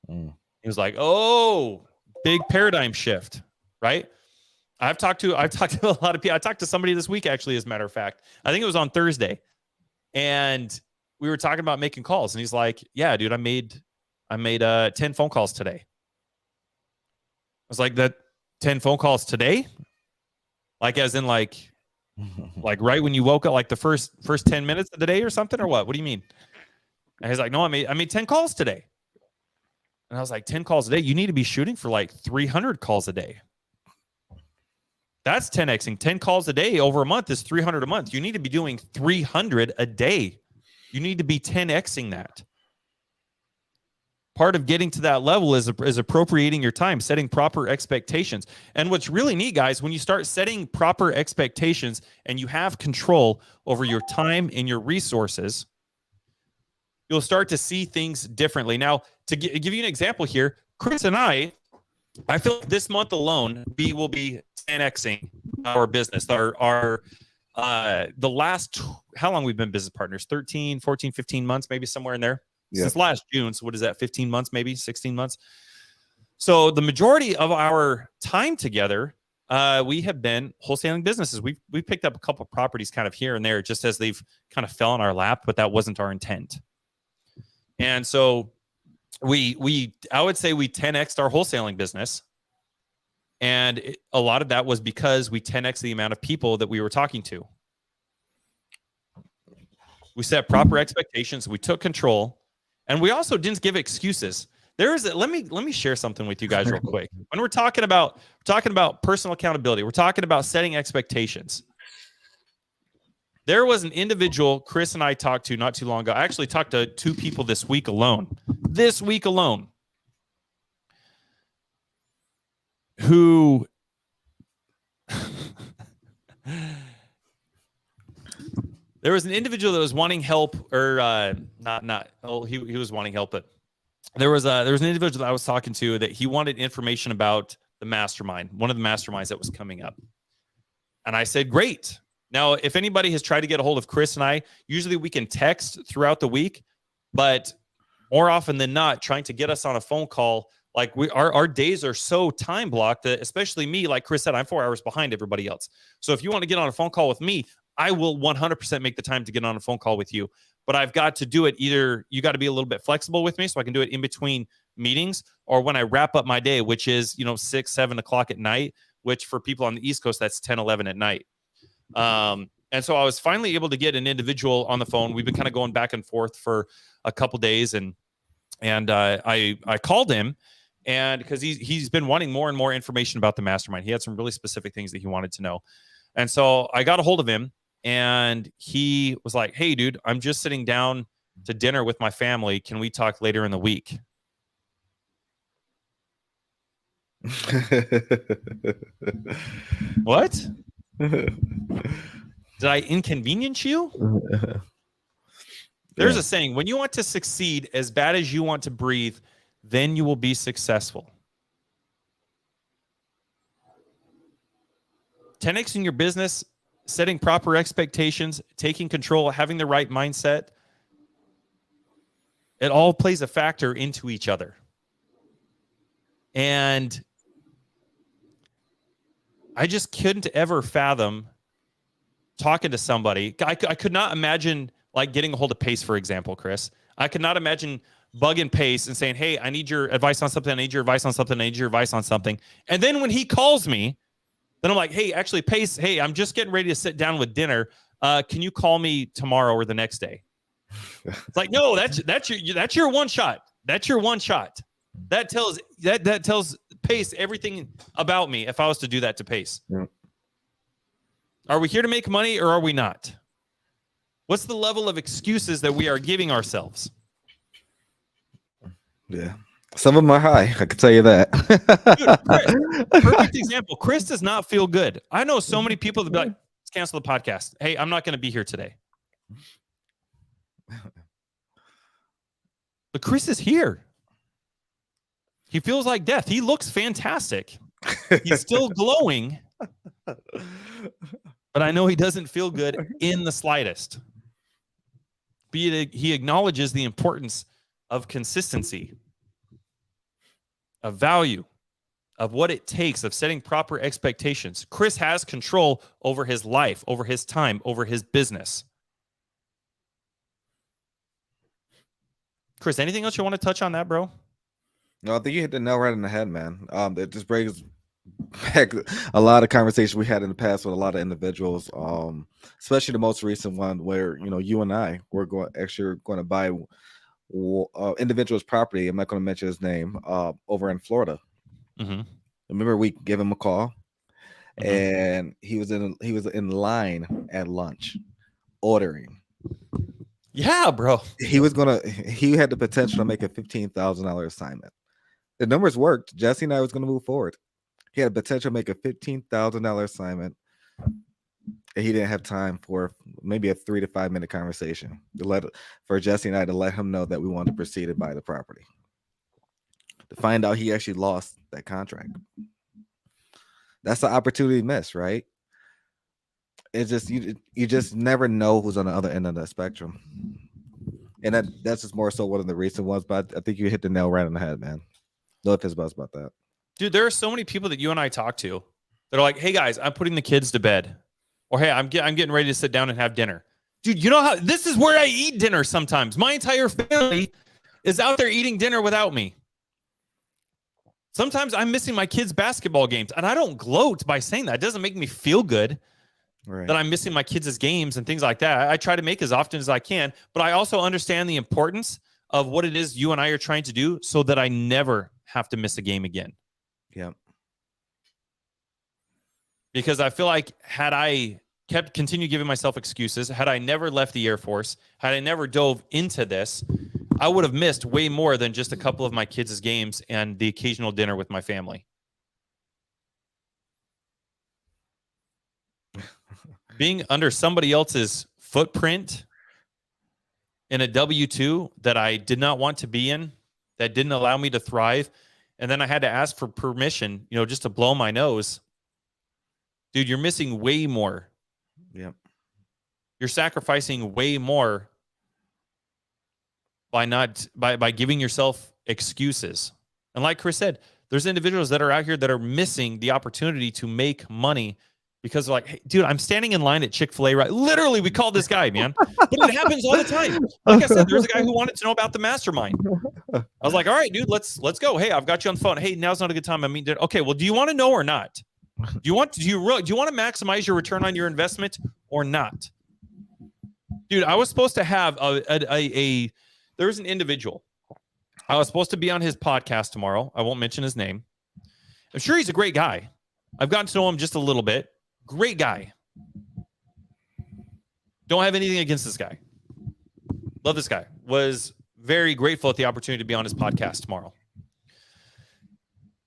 Speaker 2: He was like, oh, big paradigm shift, right? I've talked to a lot of people. I talked to somebody this week, actually, as a matter of fact. I think it was on Thursday. And we were talking about making calls. And he's like, yeah, dude, I made 10 phone calls today. I was like, that 10 phone calls today? Like, as in like Like right when you woke up, like the first 10 minutes of the day or something, or what? What do you mean? And he's like, no, I made 10 calls today. And I was like, 10 calls a day? You need to be shooting for like 300 calls a day. That's 10xing. 10 calls a day over a month is 300 a month. You need to be doing 300 a day. You need to be 10xing that. Part of getting to that level is appropriating your time, setting proper expectations. And what's really neat, guys, when you start setting proper expectations and you have control over your time and your resources, you'll start to see things differently. Now, to give you an example here, Chris and I feel like this month alone, we will be 10xing our business. The last, how long we've been business partners? 13, 14, 15 months, maybe somewhere in there. Yeah. Since last June. So what is that? 15 months, maybe 16 months. So the majority of our time together, we have been wholesaling businesses. We picked up a couple of properties kind of here and there just as they've kind of fell in our lap, but that wasn't our intent. And so I would say we 10x'd our wholesaling business. And a lot of that was because we 10x'd the amount of people that we were talking to. We set proper expectations. We took control. And we also didn't give excuses. Let me share something with you guys real quick. When we're talking about personal accountability, we're talking about setting expectations. There was an individual Chris and I talked to not too long ago. I actually talked to 2 people this week alone. Who there was an individual that was wanting help, or he was wanting help, but there was an individual that I was talking to that he wanted information about the mastermind, one of the masterminds that was coming up. And I said, great. Now, if anybody has tried to get a hold of Chris and I, usually we can text throughout the week, but more often than not, trying to get us on a phone call, like our days are so time blocked that, especially me, like Chris said, I'm 4 hours behind everybody else. So if you want to get on a phone call with me, I will 100% make the time to get on a phone call with you. But I've got to do it either, you got to be a little bit flexible with me so I can do it in between meetings, or when I wrap up my day, which is, 6, 7 o'clock at night, which for people on the East Coast, that's 10, 11 at night. And so I was finally able to get an individual on the phone. We've been kind of going back and forth for a couple days, and I called him, and because he's been wanting more and more information about the mastermind. He had some really specific things that he wanted to know. And so I got a hold of him, and he was like, hey, dude, I'm just sitting down to dinner with my family. Can we talk later in the week? What? Did I inconvenience you? There's a saying, when you want to succeed as bad as you want to breathe, then you will be successful. 10xing your business, setting proper expectations, taking control, having the right mindset, it all plays a factor into each other. And I just couldn't ever fathom talking to somebody. I could not imagine like getting a hold of Pace, for example, Chris. I could not imagine bugging Pace and saying, hey, I need your advice on something. I need your advice on something. I need your advice on something. And then when he calls me, then I'm like, hey, actually, Pace, hey, I'm just getting ready to sit down with dinner. Can you call me tomorrow or the next day? It's like, no, that's your one shot. That's your one shot. That tells Pace everything about me if I was to do that to Pace. Yeah. Are we here to make money or are we not? What's the level of excuses that we are giving ourselves?
Speaker 3: Yeah. Some of them are high, I can tell you that.
Speaker 2: Dude, Chris, perfect example. Chris does not feel good. I know so many people that be like, let's cancel the podcast. Hey, I'm not going to be here today. But Chris is here. He feels like death. He looks fantastic. He's still glowing. But I know he doesn't feel good in the slightest. He acknowledges the importance of consistency, of value, of what it takes, of setting proper expectations. Chris has control over his life, over his time, over his business. Chris, anything else you want to touch on that, bro?
Speaker 3: No, I think you hit the nail right in the head, man. It just brings Heck, a lot of conversations we had in the past with a lot of individuals, especially the most recent one where you and I were going to buy individual's property. I'm not going to mention his name. Over in Florida.
Speaker 2: Mm-hmm.
Speaker 3: Remember, we gave him a call,
Speaker 2: Mm-hmm.
Speaker 3: and he was in line at lunch, ordering.
Speaker 2: Yeah, bro.
Speaker 3: He had the potential to make a $15,000 assignment. The numbers worked. Jesse and I was going to move forward. He had the potential to make a $15,000 assignment, and he didn't have time for maybe a 3 to 5 minute conversation for Jesse and I to let him know that we wanted to proceed to buy the property. To find out he actually lost that contract. That's the opportunity miss, right? It's just you just never know who's on the other end of the spectrum. And that's just more so one of the recent ones, but I think you hit the nail right on the head, man. No ifs, buts about that.
Speaker 2: Dude, there are so many people that you and I talk to that are like, hey guys, I'm putting the kids to bed. Or hey, I'm getting ready to sit down and have dinner. Dude, you know how this is where I eat dinner sometimes. My entire family is out there eating dinner without me. Sometimes I'm missing my kids' basketball games, and I don't gloat by saying that. It doesn't make me feel good that I'm missing my kids' games and things like that. I try to make as often as I can, but I also understand the importance of what it is you and I are trying to do so that I never have to miss a game again.
Speaker 3: Yeah.
Speaker 2: Because I feel like had I continued giving myself excuses, had I never left the Air Force, had I never dove into this, I would have missed way more than just a couple of my kids' games and the occasional dinner with my family. Being under somebody else's footprint in a W-2 that I did not want to be in, that didn't allow me to thrive, and then I had to ask for permission, just to blow my nose. Dude, you're missing way more.
Speaker 3: Yep.
Speaker 2: You're sacrificing way more by giving yourself excuses. And like Chris said, there's individuals that are out here that are missing the opportunity to make money because they're like, hey, dude, I'm standing in line at Chick-fil-A, right? Literally, we call this guy, man. But it happens all the time. Like I said, there's a guy who wanted to know about the mastermind. I was like, all right, dude, let's go. Hey, I've got you on the phone. Hey, now's not a good time. I mean, okay, well, do you want to know or not? Do you want to maximize your return on your investment or not? Dude, I was supposed to have there's an individual. I was supposed to be on his podcast tomorrow. I won't mention his name. I'm sure he's a great guy. I've gotten to know him just a little bit. Great guy. Don't have anything against this guy. Love this guy. Was very grateful at the opportunity to be on his podcast tomorrow.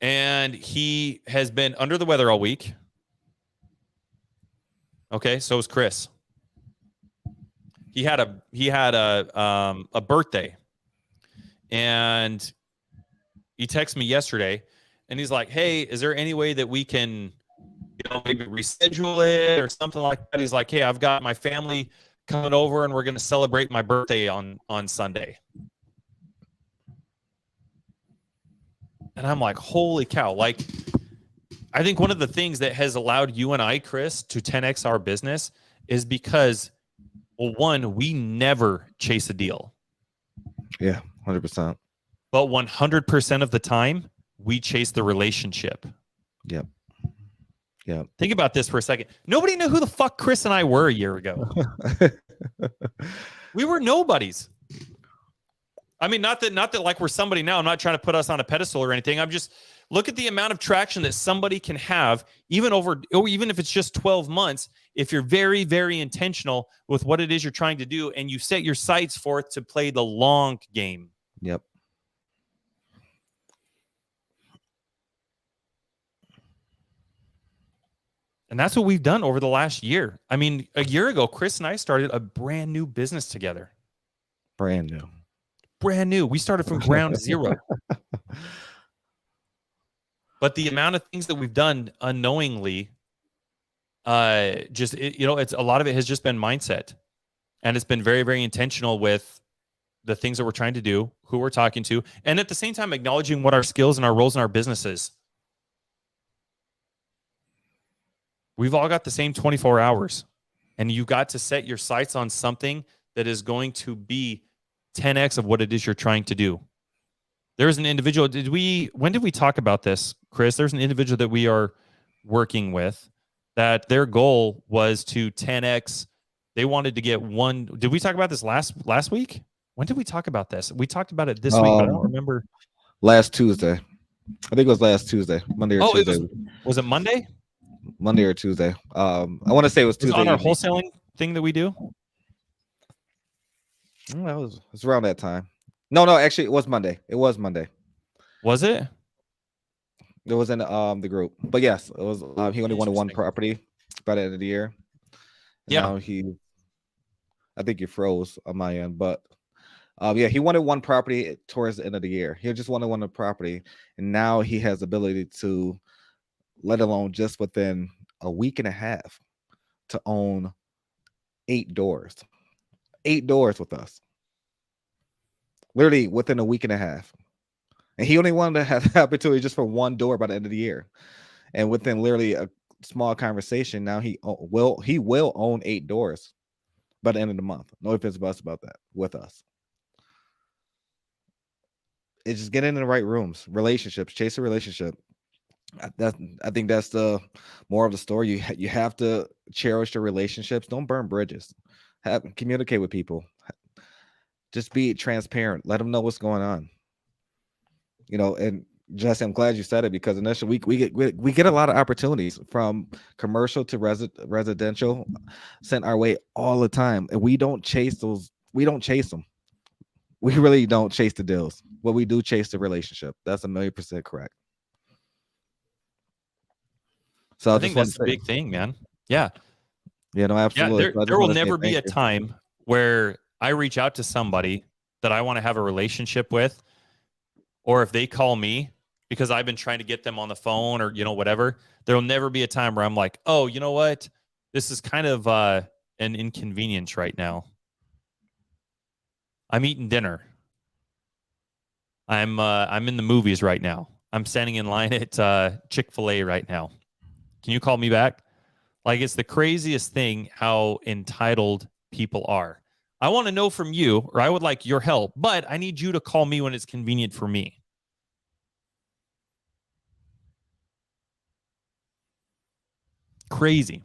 Speaker 2: And he has been under the weather all week. Okay, so is Chris. He had a birthday, and he texted me yesterday, and he's like, "Hey, is there any way that we can, maybe reschedule it or something like that?" He's like, "Hey, I've got my family coming over, and we're going to celebrate my birthday on Sunday." And I'm like, holy cow. Like, I think one of the things that has allowed you and I, Chris, to 10X our business is because, well, one, we never chase a deal.
Speaker 3: Yeah, 100%.
Speaker 2: But 100% of the time, we chase the relationship.
Speaker 3: Yep. Yeah.
Speaker 2: Think about this for a second. Nobody knew who the fuck Chris and I were a year ago. We were nobodies. I mean, not that like we're somebody now. I'm not trying to put us on a pedestal or anything. I'm just look at the amount of traction that somebody can have, even if it's just 12 months, if you're very, very intentional with what it is you're trying to do and you set your sights forth to play the long game.
Speaker 3: Yep.
Speaker 2: And that's what we've done over the last year. I mean, a year ago, Chris and I started a brand new business together.
Speaker 3: Brand new. We started from ground zero. But the amount of things that we've done unknowingly, it's a lot of it has just been mindset, and it's been very, very intentional with the things that we're trying to do, who we're talking to, and at the same time acknowledging what our skills and our roles in our business is. We've all got the same 24 hours, and you got to set your sights on something that is going to be 10x of what it is you're trying to do.
Speaker 2: there's an individual. When did we talk about this, Chris? There's an individual that we are working with that their goal was to 10x. They wanted to get one. Did we talk about this last week? When did we talk about this? We talked about it this week, but I don't remember.
Speaker 3: Last Tuesday. I think it was last Tuesday, Monday or Tuesday.
Speaker 2: Was it Monday?
Speaker 3: Monday or Tuesday. I want to say it was Tuesday.
Speaker 2: On our wholesaling thing that we do?
Speaker 3: Well, it was around that time. No, actually, it was Monday. It was Monday.
Speaker 2: Was it?
Speaker 3: It was in the group. But yes, it was. He only wanted one property by the end of the year. And now I think he froze on my end, but he wanted one property towards the end of the year. He just wanted one property, and now he has the ability to, let alone just within a week and a half, to own 8 doors. 8 doors with us. Literally within a week and a half. And he only wanted to have the opportunity just for one door by the end of the year. And within literally a small conversation, now he will own 8 doors by the end of the month. No ifs, buts about that with us. It's just getting in the right rooms, relationships, chase a relationship. I think that's the more of the story. You have to cherish the relationships. Don't burn bridges. Communicate with people. Just be transparent. Let them know what's going on. And Jesse, I'm glad you said it, because initially we get a lot of opportunities from commercial to residential sent our way all the time, and we don't chase those. We don't chase them. We really don't chase the deals, but we do chase the relationship. That's 1,000,000% correct. So
Speaker 2: I think that's the big thing, man. Yeah.
Speaker 3: No, absolutely.
Speaker 2: Yeah, there will never be a time where I reach out to somebody that I want to have a relationship with, or if they call me because I've been trying to get them on the phone or, whatever, there'll never be a time where I'm like, oh, you know what? This is kind of an inconvenience right now. I'm eating dinner. I'm in the movies right now. I'm standing in line at Chick-fil-A right now. Can you call me back? Like, it's the craziest thing how entitled people are. I want to know from you, or I would like your help, but I need you to call me when it's convenient for me. Crazy.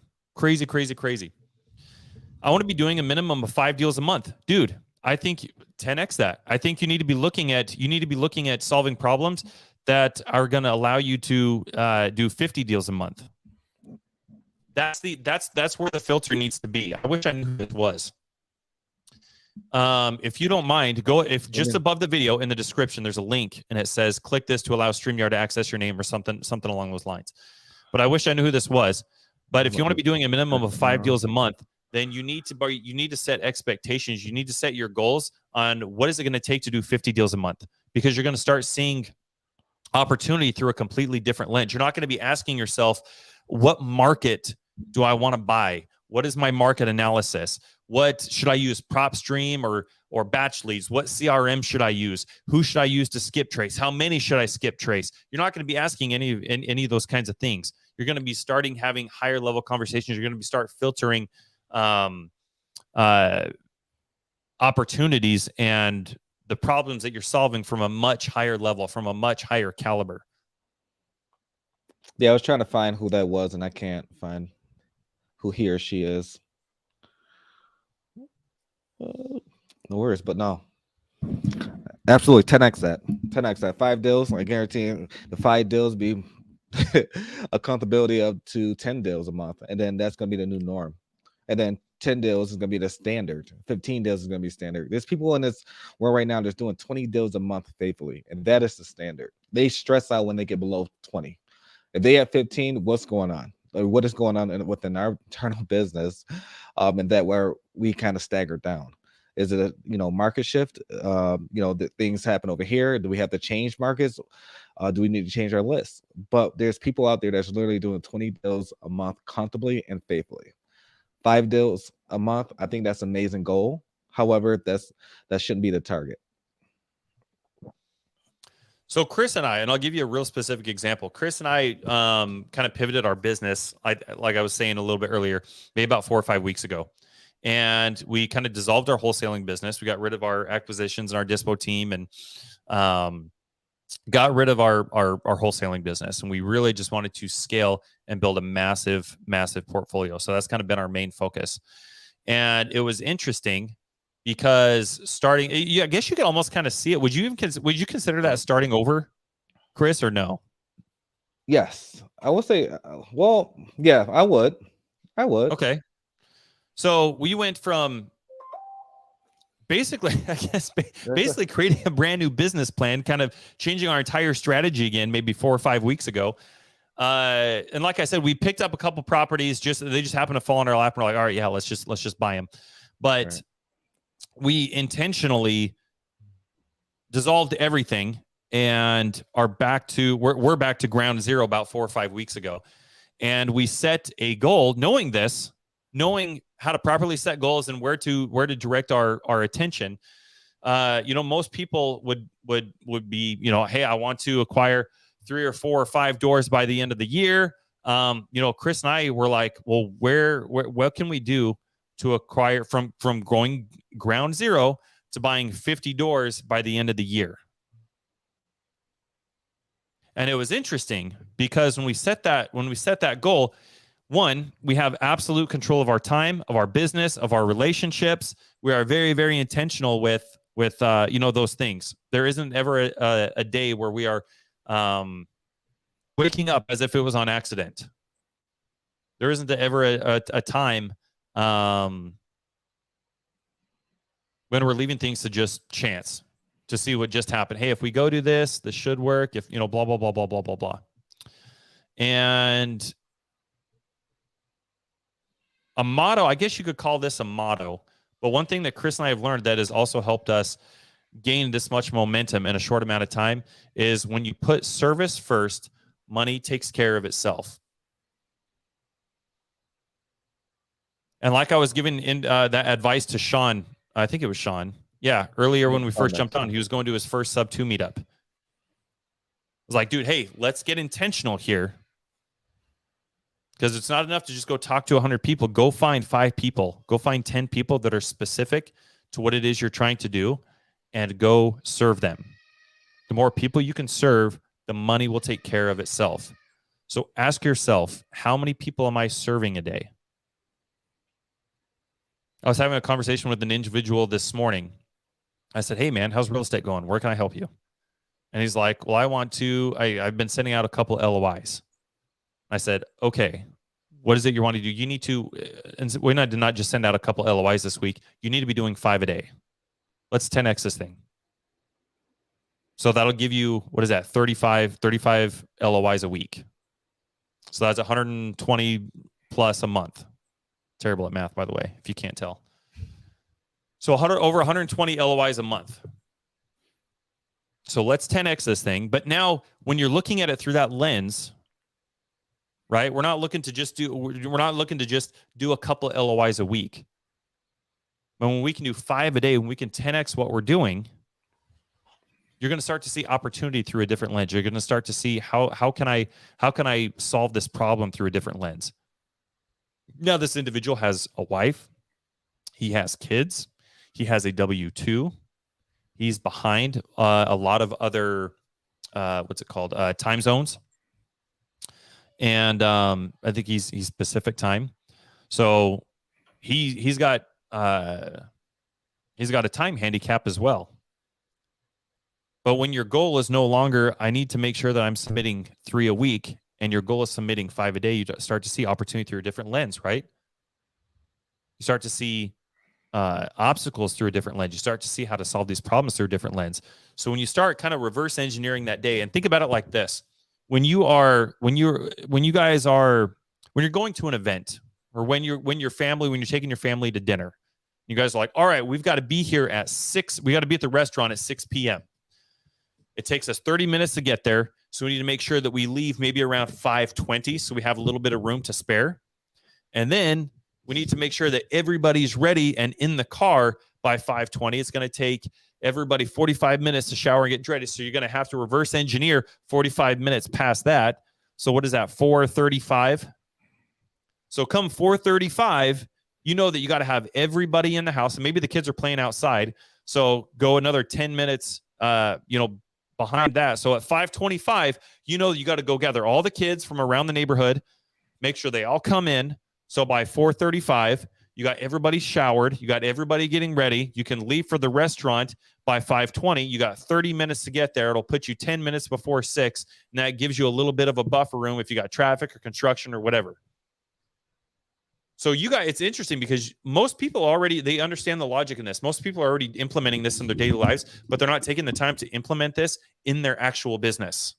Speaker 2: I want to be doing a minimum of 5 deals a month. Dude, I think 10x that. I think you need to be looking at solving problems that are going to allow you to do 50 deals a month. That's where the filter needs to be. I wish I knew who it was. If you don't mind, just above the video in the description, there's a link and it says click this to allow StreamYard to access your name or something along those lines. But I wish I knew who this was. But if you want to be doing a minimum of 5 deals a month, then you need to set expectations. You need to set your goals on what is it going to take to do 50 deals a month, because you're going to start seeing opportunity through a completely different lens. You're not going to be asking yourself, what market do I want to buy? What is my market analysis? What should I use? PropStream or batch leads? What CRM should I use? Who should I use to skip trace? How many should I skip trace? You're not going to be asking any of those kinds of things. You're going to be having higher level conversations. You're going to start filtering opportunities and the problems that you're solving from a much higher level, from a much higher caliber.
Speaker 3: Yeah, I was trying to find who that was, and I can't find who he or she is. No worries, but no. Absolutely, 10x that. 10x that. 5 deals. I guarantee the 5 deals be accountability up to 10 deals a month, and then that's going to be the new norm. And then 10 deals is going to be the standard. 15 deals is going to be standard. There's people in this world right now that's doing 20 deals a month faithfully, and that is the standard. They stress out when they get below 20. If they have 15, what's going on? What is going on within our internal business, and that where we kind of stagger down? Is it a market shift? The things happen over here. Do we have to change markets? Do we need to change our list? But there's people out there that's literally doing 20 deals a month comfortably and faithfully. 5 deals a month, I think that's an amazing goal. However, that shouldn't be the target.
Speaker 2: So Chris and I, and I'll give you a real specific example. Chris and I kind of pivoted our business, like I was saying a little bit earlier, maybe about 4 or 5 weeks ago. And we kind of dissolved our wholesaling business. We got rid of our acquisitions and our dispo team. And got rid of our wholesaling business, and we really just wanted to scale and build a massive portfolio. So that's kind of been our main focus. And it was interesting because starting, I guess you could almost kind of see it. Would you consider that starting over, Chris, or no?
Speaker 4: Yes, I would say. Well, yeah, I would.
Speaker 2: Okay. So we went from basically, I guess, basically creating a brand new business plan, kind of changing our entire strategy again, maybe 4 or 5 weeks ago. And like I said, we picked up a couple properties. They just happened to fall in our lap. And we're like, all right, yeah, let's just buy them. But
Speaker 4: Right.
Speaker 2: we intentionally dissolved everything and are back to we're back to ground zero about 4 or 5 weeks ago. And we set a goal, knowing how to properly set goals and where to direct our attention. Most people would be, hey, I want to acquire 3 or 4 or 5 doors by the end of the year. Chris and I were like, well, what can we do to acquire from going ground zero to buying 50 doors by the end of the year? And it was interesting because when we set that goal, one, we have absolute control of our time, of our business, of our relationships. We are very, very intentional with those things. There isn't ever a day where we are waking up as if it was on accident. There isn't ever a time when we're leaving things to just chance, to see what just happened. Hey, if we go do this should work. If blah blah blah blah blah blah blah. And a motto, I guess you could call this a motto, but one thing that Chris and I have learned that has also helped us gain this much momentum in a short amount of time is when you put service first, money takes care of itself. And like I was giving that advice to Sean, I think it was Sean. Yeah, earlier when we first jumped on, he was going to his first sub 2 meetup. I was like, dude, hey, let's get intentional here. Because it's not enough to just go talk to 100 people. Go find 5 people. Go find 10 people that are specific to what it is you're trying to do and go serve them. The more people you can serve, the money will take care of itself. So ask yourself, how many people am I serving a day? I was having a conversation with an individual this morning. I said, hey, man, how's real estate going? Where can I help you? And he's like, well, I've been sending out a couple LOIs. I said, okay, what is it you want to do? You need to, and we did not just send out a couple LOIs this week. You need to be doing 5 a day. Let's 10X this thing. So that'll give you, what is that? 35 LOIs a week. So that's 120 plus a month. Terrible at math, by the way, if you can't tell. So over 120 LOIs a month. So let's 10X this thing. But now when you're looking at it through that lens, right? We're not looking to just do a couple of LOIs a week. But when we can do 5 a day, when we can 10X what we're doing, you're going to start to see opportunity through a different lens. You're going to start to see how can I solve this problem through a different lens. Now, this individual has a wife. He has kids. He has a W-2. He's behind a lot of other, time zones. And I think he's Pacific time. So he's got a time handicap as well. But when your goal is no longer, I need to make sure that I'm submitting 3 a week, and your goal is submitting 5 a day, you start to see opportunity through a different lens, right? You start to see obstacles through a different lens. You start to see how to solve these problems through a different lens. So when you start kind of reverse engineering that day, and think about it like this: when you're going to an event, or when you're taking your family to dinner, you guys are like, all right, we've got to be here at 6. We got to be at the restaurant at 6 p.m. It takes us 30 minutes to get there. So we need to make sure that we leave maybe around 5:20, so we have a little bit of room to spare. And then we need to make sure that everybody's ready and in the car by 5:20. It's going to take everybody 45 minutes to shower and get ready. So you're going to have to reverse engineer 45 minutes past that. So what is that, 4:35? So come 4:35, you know that you got to have everybody in the house, and maybe the kids are playing outside. So go another 10 minutes, behind that. So at 5:25, you know you got to go gather all the kids from around the neighborhood, make sure they all come in. So by 4:35, you got everybody showered, you got everybody getting ready. You can leave for the restaurant by 5:20. You got 30 minutes to get there. It'll put you 10 minutes before 6, and that gives you a little bit of a buffer room if you got traffic or construction or whatever. So it's interesting because most people already, they understand the logic in this. Most people are already implementing this in their daily lives, but they're not taking the time to implement this in their actual business.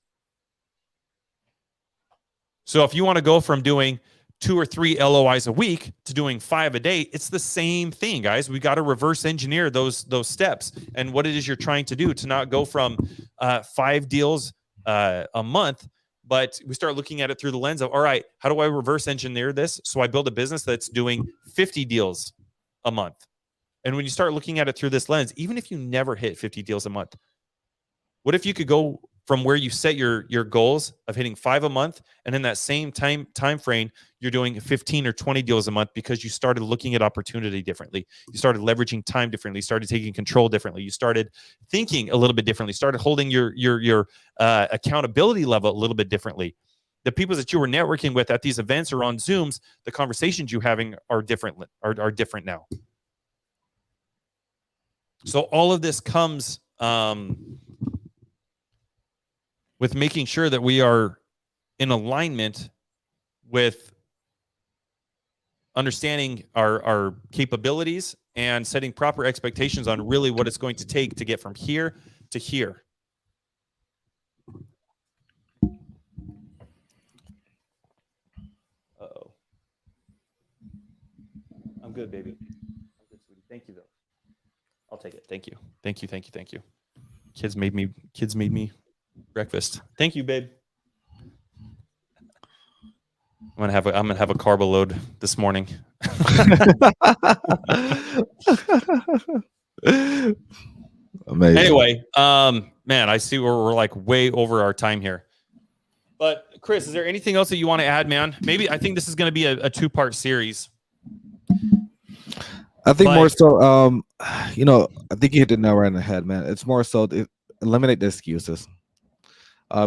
Speaker 2: So if you want to go from doing 2 or 3 LOIs a week to doing 5 a day, it's the same thing, guys. We got to reverse engineer those steps and what it is you're trying to do to not go from 5 deals a month. But we start looking at it through the lens of, all right, how do I reverse engineer this? So I build a business that's doing 50 deals a month. And when you start looking at it through this lens, even if you never hit 50 deals a month, what if you could go from where you set your goals of hitting 5 a month, and in that same time frame, you're doing 15 or 20 deals a month because you started looking at opportunity differently. You started leveraging time differently. You started taking control differently. You started thinking a little bit differently. Started holding your accountability level a little bit differently. The people that you were networking with at these events or on Zooms, the conversations you're having are different now. So all of this comes with making sure that we are in alignment with understanding our capabilities and setting proper expectations on really what it's going to take to get from here to here. Uh-oh. I'm good, baby. I'm good, sweetie. Thank you, though. I'll take it. Thank you. Thank you. Thank you. Thank you. Kids made me breakfast. Thank you, babe. I'm gonna have a carb load this morning.
Speaker 4: Amazing.
Speaker 2: Anyway, man, I see we're like way over our time here. But Chris, is there anything else that you want to add, man? Maybe I think this is going to be a 2-part series.
Speaker 4: I think more so, I think you hit the nail right in the head, man. It's more so eliminate the excuses.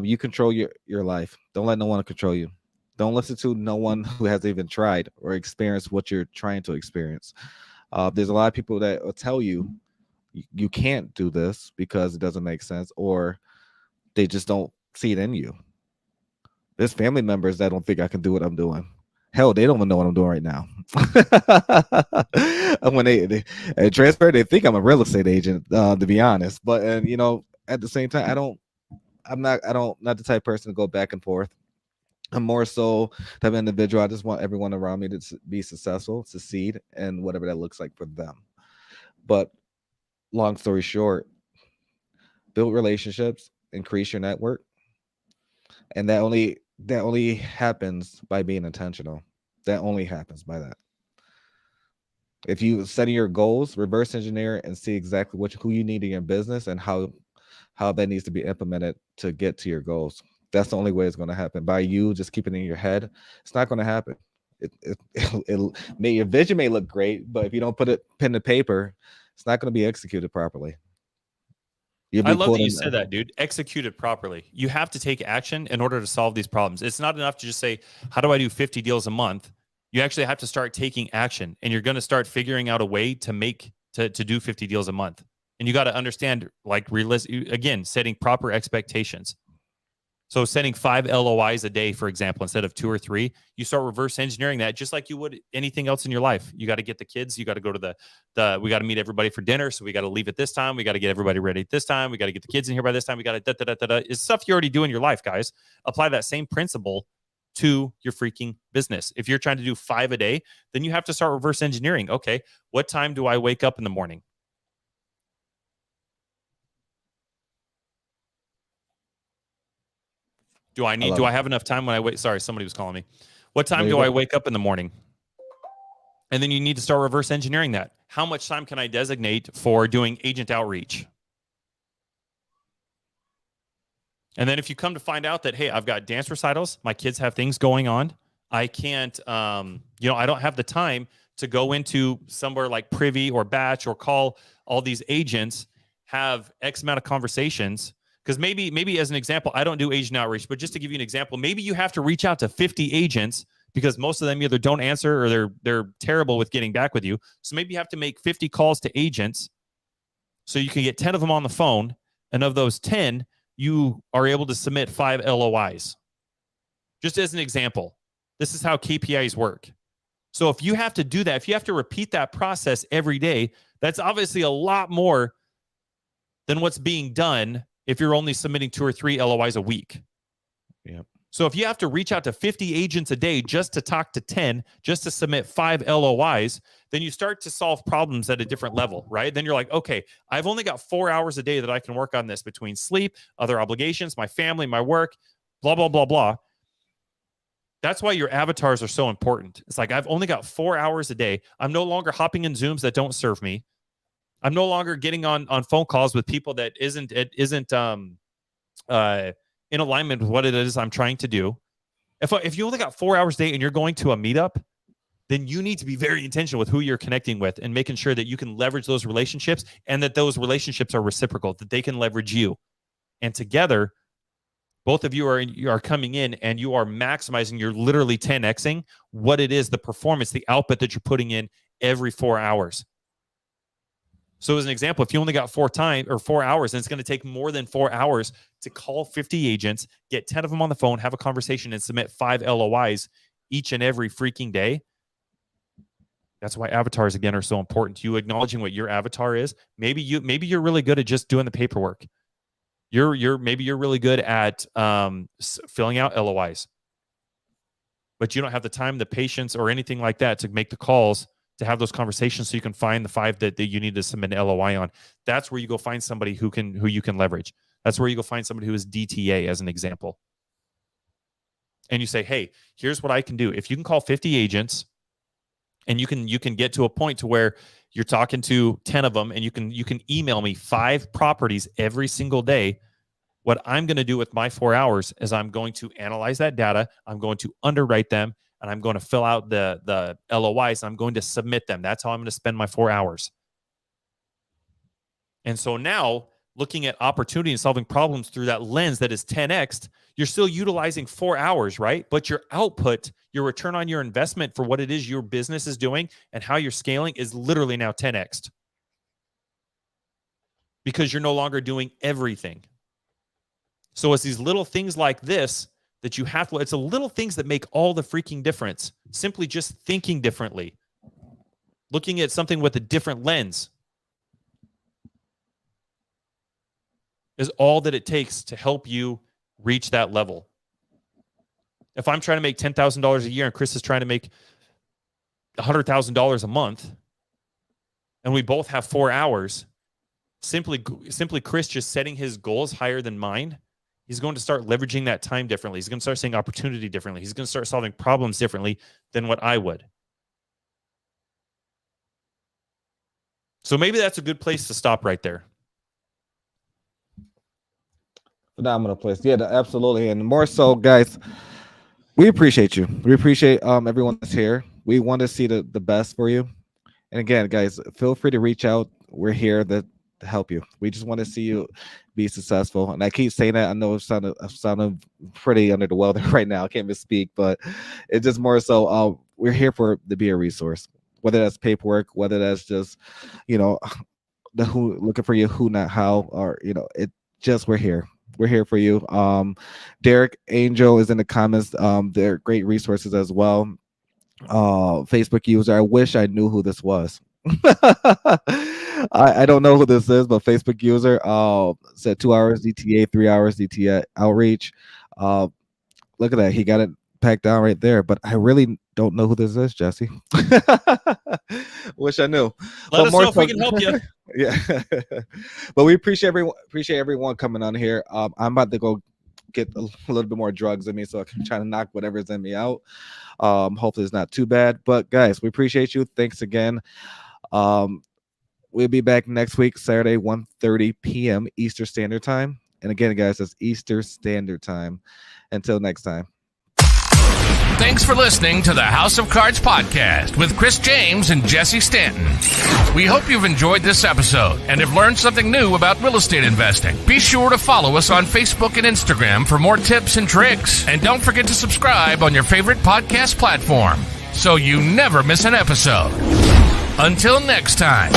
Speaker 4: You control your life. Don't let no one control you. Don't listen to no one who has even tried or experienced what you're trying to experience. There's a lot of people that will tell you you can't do this because it doesn't make sense, or they just don't see it in you. There's family members that don't think I can do what I'm doing. Hell, they don't even know what I'm doing right now. When they transfer, they think I'm a real estate agent, to be honest. But at the same time, I'm not the type of person to go back and forth. I'm more so type of individual. I just want everyone around me to be successful, succeed, and whatever that looks like for them. But long story short, build relationships, increase your network, and that only happens by being intentional. That only happens by that. If you set your goals, reverse engineer, and see exactly who you need in your business and how that needs to be implemented to get to your goals. That's the only way it's going to happen. By you just keeping it in your head, it's not going to happen. Your vision may look great, but if you don't put it pen to paper, it's not going to be executed properly.
Speaker 2: I love that you said that, dude. Execute it properly. You have to take action in order to solve these problems. It's not enough to just say, how do I do 50 deals a month? You actually have to start taking action, and you're going to start figuring out a way to do 50 deals a month. And you got to understand, again, setting proper expectations. So setting 5 LOIs a day, for example, instead of 2 or 3, you start reverse engineering that just like you would anything else in your life. You got to get the kids. You got to go to we got to meet everybody for dinner. So we got to leave at this time. We got to get everybody ready at this time. We got to get the kids in here by this time. We got to It's stuff you already do in your life, guys. Apply that same principle to your freaking business. If you're trying to do 5 a day, then you have to start reverse engineering. Okay, what time do I wake up in the morning? Do I have enough time when I wait? Sorry, somebody was calling me. What time do I wake up in the morning? And then you need to start reverse engineering that. How much time can I designate for doing agent outreach? And then if you come to find out that, hey, I've got dance recitals, my kids have things going on, I can't, I don't have the time to go into somewhere like Privy or Batch or call all these agents, have X amount of conversations Because maybe as an example, I don't do agent outreach, but just to give you an example, maybe you have to reach out to 50 agents because most of them either don't answer or they're terrible with getting back with you. So maybe you have to make 50 calls to agents so you can get 10 of them on the phone. And of those 10, you are able to submit 5 LOIs. Just as an example, this is how KPIs work. So if you have to do that, if you have to repeat that process every day, that's obviously a lot more than what's being done if you're only submitting 2 or 3 LOIs a week.
Speaker 4: Yep.
Speaker 2: So if you have to reach out to 50 agents a day just to talk to 10, just to submit 5 LOIs, then you start to solve problems at a different level, right? Then you're like, okay, I've only got 4 hours a day that I can work on this between sleep, other obligations, my family, my work, blah, blah, blah, blah. That's why your avatars are so important. It's like, I've only got 4 hours a day. I'm no longer hopping in Zooms that don't serve me. I'm no longer getting on phone calls with people that isn't in alignment with what it is I'm trying to do. If you only got 4 hours a day and you're going to a meetup, then you need to be very intentional with who you're connecting with and making sure that you can leverage those relationships and that those relationships are reciprocal, that they can leverage you. And together, both of you are coming in and you are maximizing, you're literally 10xing what it is, the performance, the output that you're putting in every 4 hours. So as an example, if you only got 4 hours, and it's going to take more than 4 hours to call 50 agents, get 10 of them on the phone, have a conversation, and submit 5 LOIs each and every freaking day. That's why avatars, again, are so important. You acknowledging what your avatar is. Maybe you're really good at just doing the paperwork. Maybe you're really good at filling out LOIs, but you don't have the time, the patience, or anything like that to make the calls, to have those conversations so you can find the 5 that you need to submit an LOI on. That's where you go find somebody who you can leverage. That's where you go find somebody who is DTA, as an example. And you say, hey, here's what I can do. If you can call 50 agents and you can get to a point to where you're talking to 10 of them and you can email me 5 properties every single day. What I'm going to do with my 4 hours is I'm going to analyze that data. I'm going to underwrite them. And I'm going to fill out the LOIs. And I'm going to submit them. That's how I'm going to spend my 4 hours. And so now, looking at opportunity and solving problems through that lens that is 10x, you're still utilizing 4 hours, right? But your output, your return on your investment for what it is your business is doing and how you're scaling is literally now 10x. Because you're no longer doing everything. So it's these little things like this that you have to, it's the little things that make all the freaking difference. Simply just thinking differently. Looking at something with a different lens is all that it takes to help you reach that level. If I'm trying to make $10,000 a year and Chris is trying to make $100,000 a month, and we both have 4 hours, simply Chris just setting his goals higher than mine, he's going to start leveraging that time differently. He's going to start seeing opportunity differently. He's going to start solving problems differently than what I would. So maybe that's a good place to stop right there.
Speaker 4: Phenomenal place. Yeah, absolutely. And more so, guys, we appreciate you. We appreciate everyone that's here. We want to see the best for you. And again, guys, feel free to reach out. We're here to help you. We just want to see you be successful. And I keep saying that. I know I'm sounding pretty under the weather right now. I can't even speak, but it's just more so we're here to be a resource, whether that's paperwork, whether that's just, the who looking for you, who, not how, or, it just, we're here. We're here for you. Derek Angel is in the comments. They're great resources as well. Facebook user, I wish I knew who this was. I don't know who this is, but Facebook user said 2 hours DTA, 3 hours DTA outreach. Look at that. He got it packed down right there, but I really don't know who this is, Jesse. Wish I knew.
Speaker 2: Let us know if we can help you.
Speaker 4: Yeah. But we appreciate everyone coming on here. I'm about to go get a little bit more drugs in me so I can try to knock whatever's in me out. Hopefully it's not too bad. But guys, we appreciate you. Thanks again. We'll be back next week, Saturday, 1:30 p.m. Eastern Standard Time. And again, guys, that's Eastern Standard Time. Until next time.
Speaker 1: Thanks for listening to the House of Cards podcast with Chris James and Jesse Stanton. We hope you've enjoyed this episode and have learned something new about real estate investing. Be sure to follow us on Facebook and Instagram for more tips and tricks. And don't forget to subscribe on your favorite podcast platform so you never miss an episode. Until next time.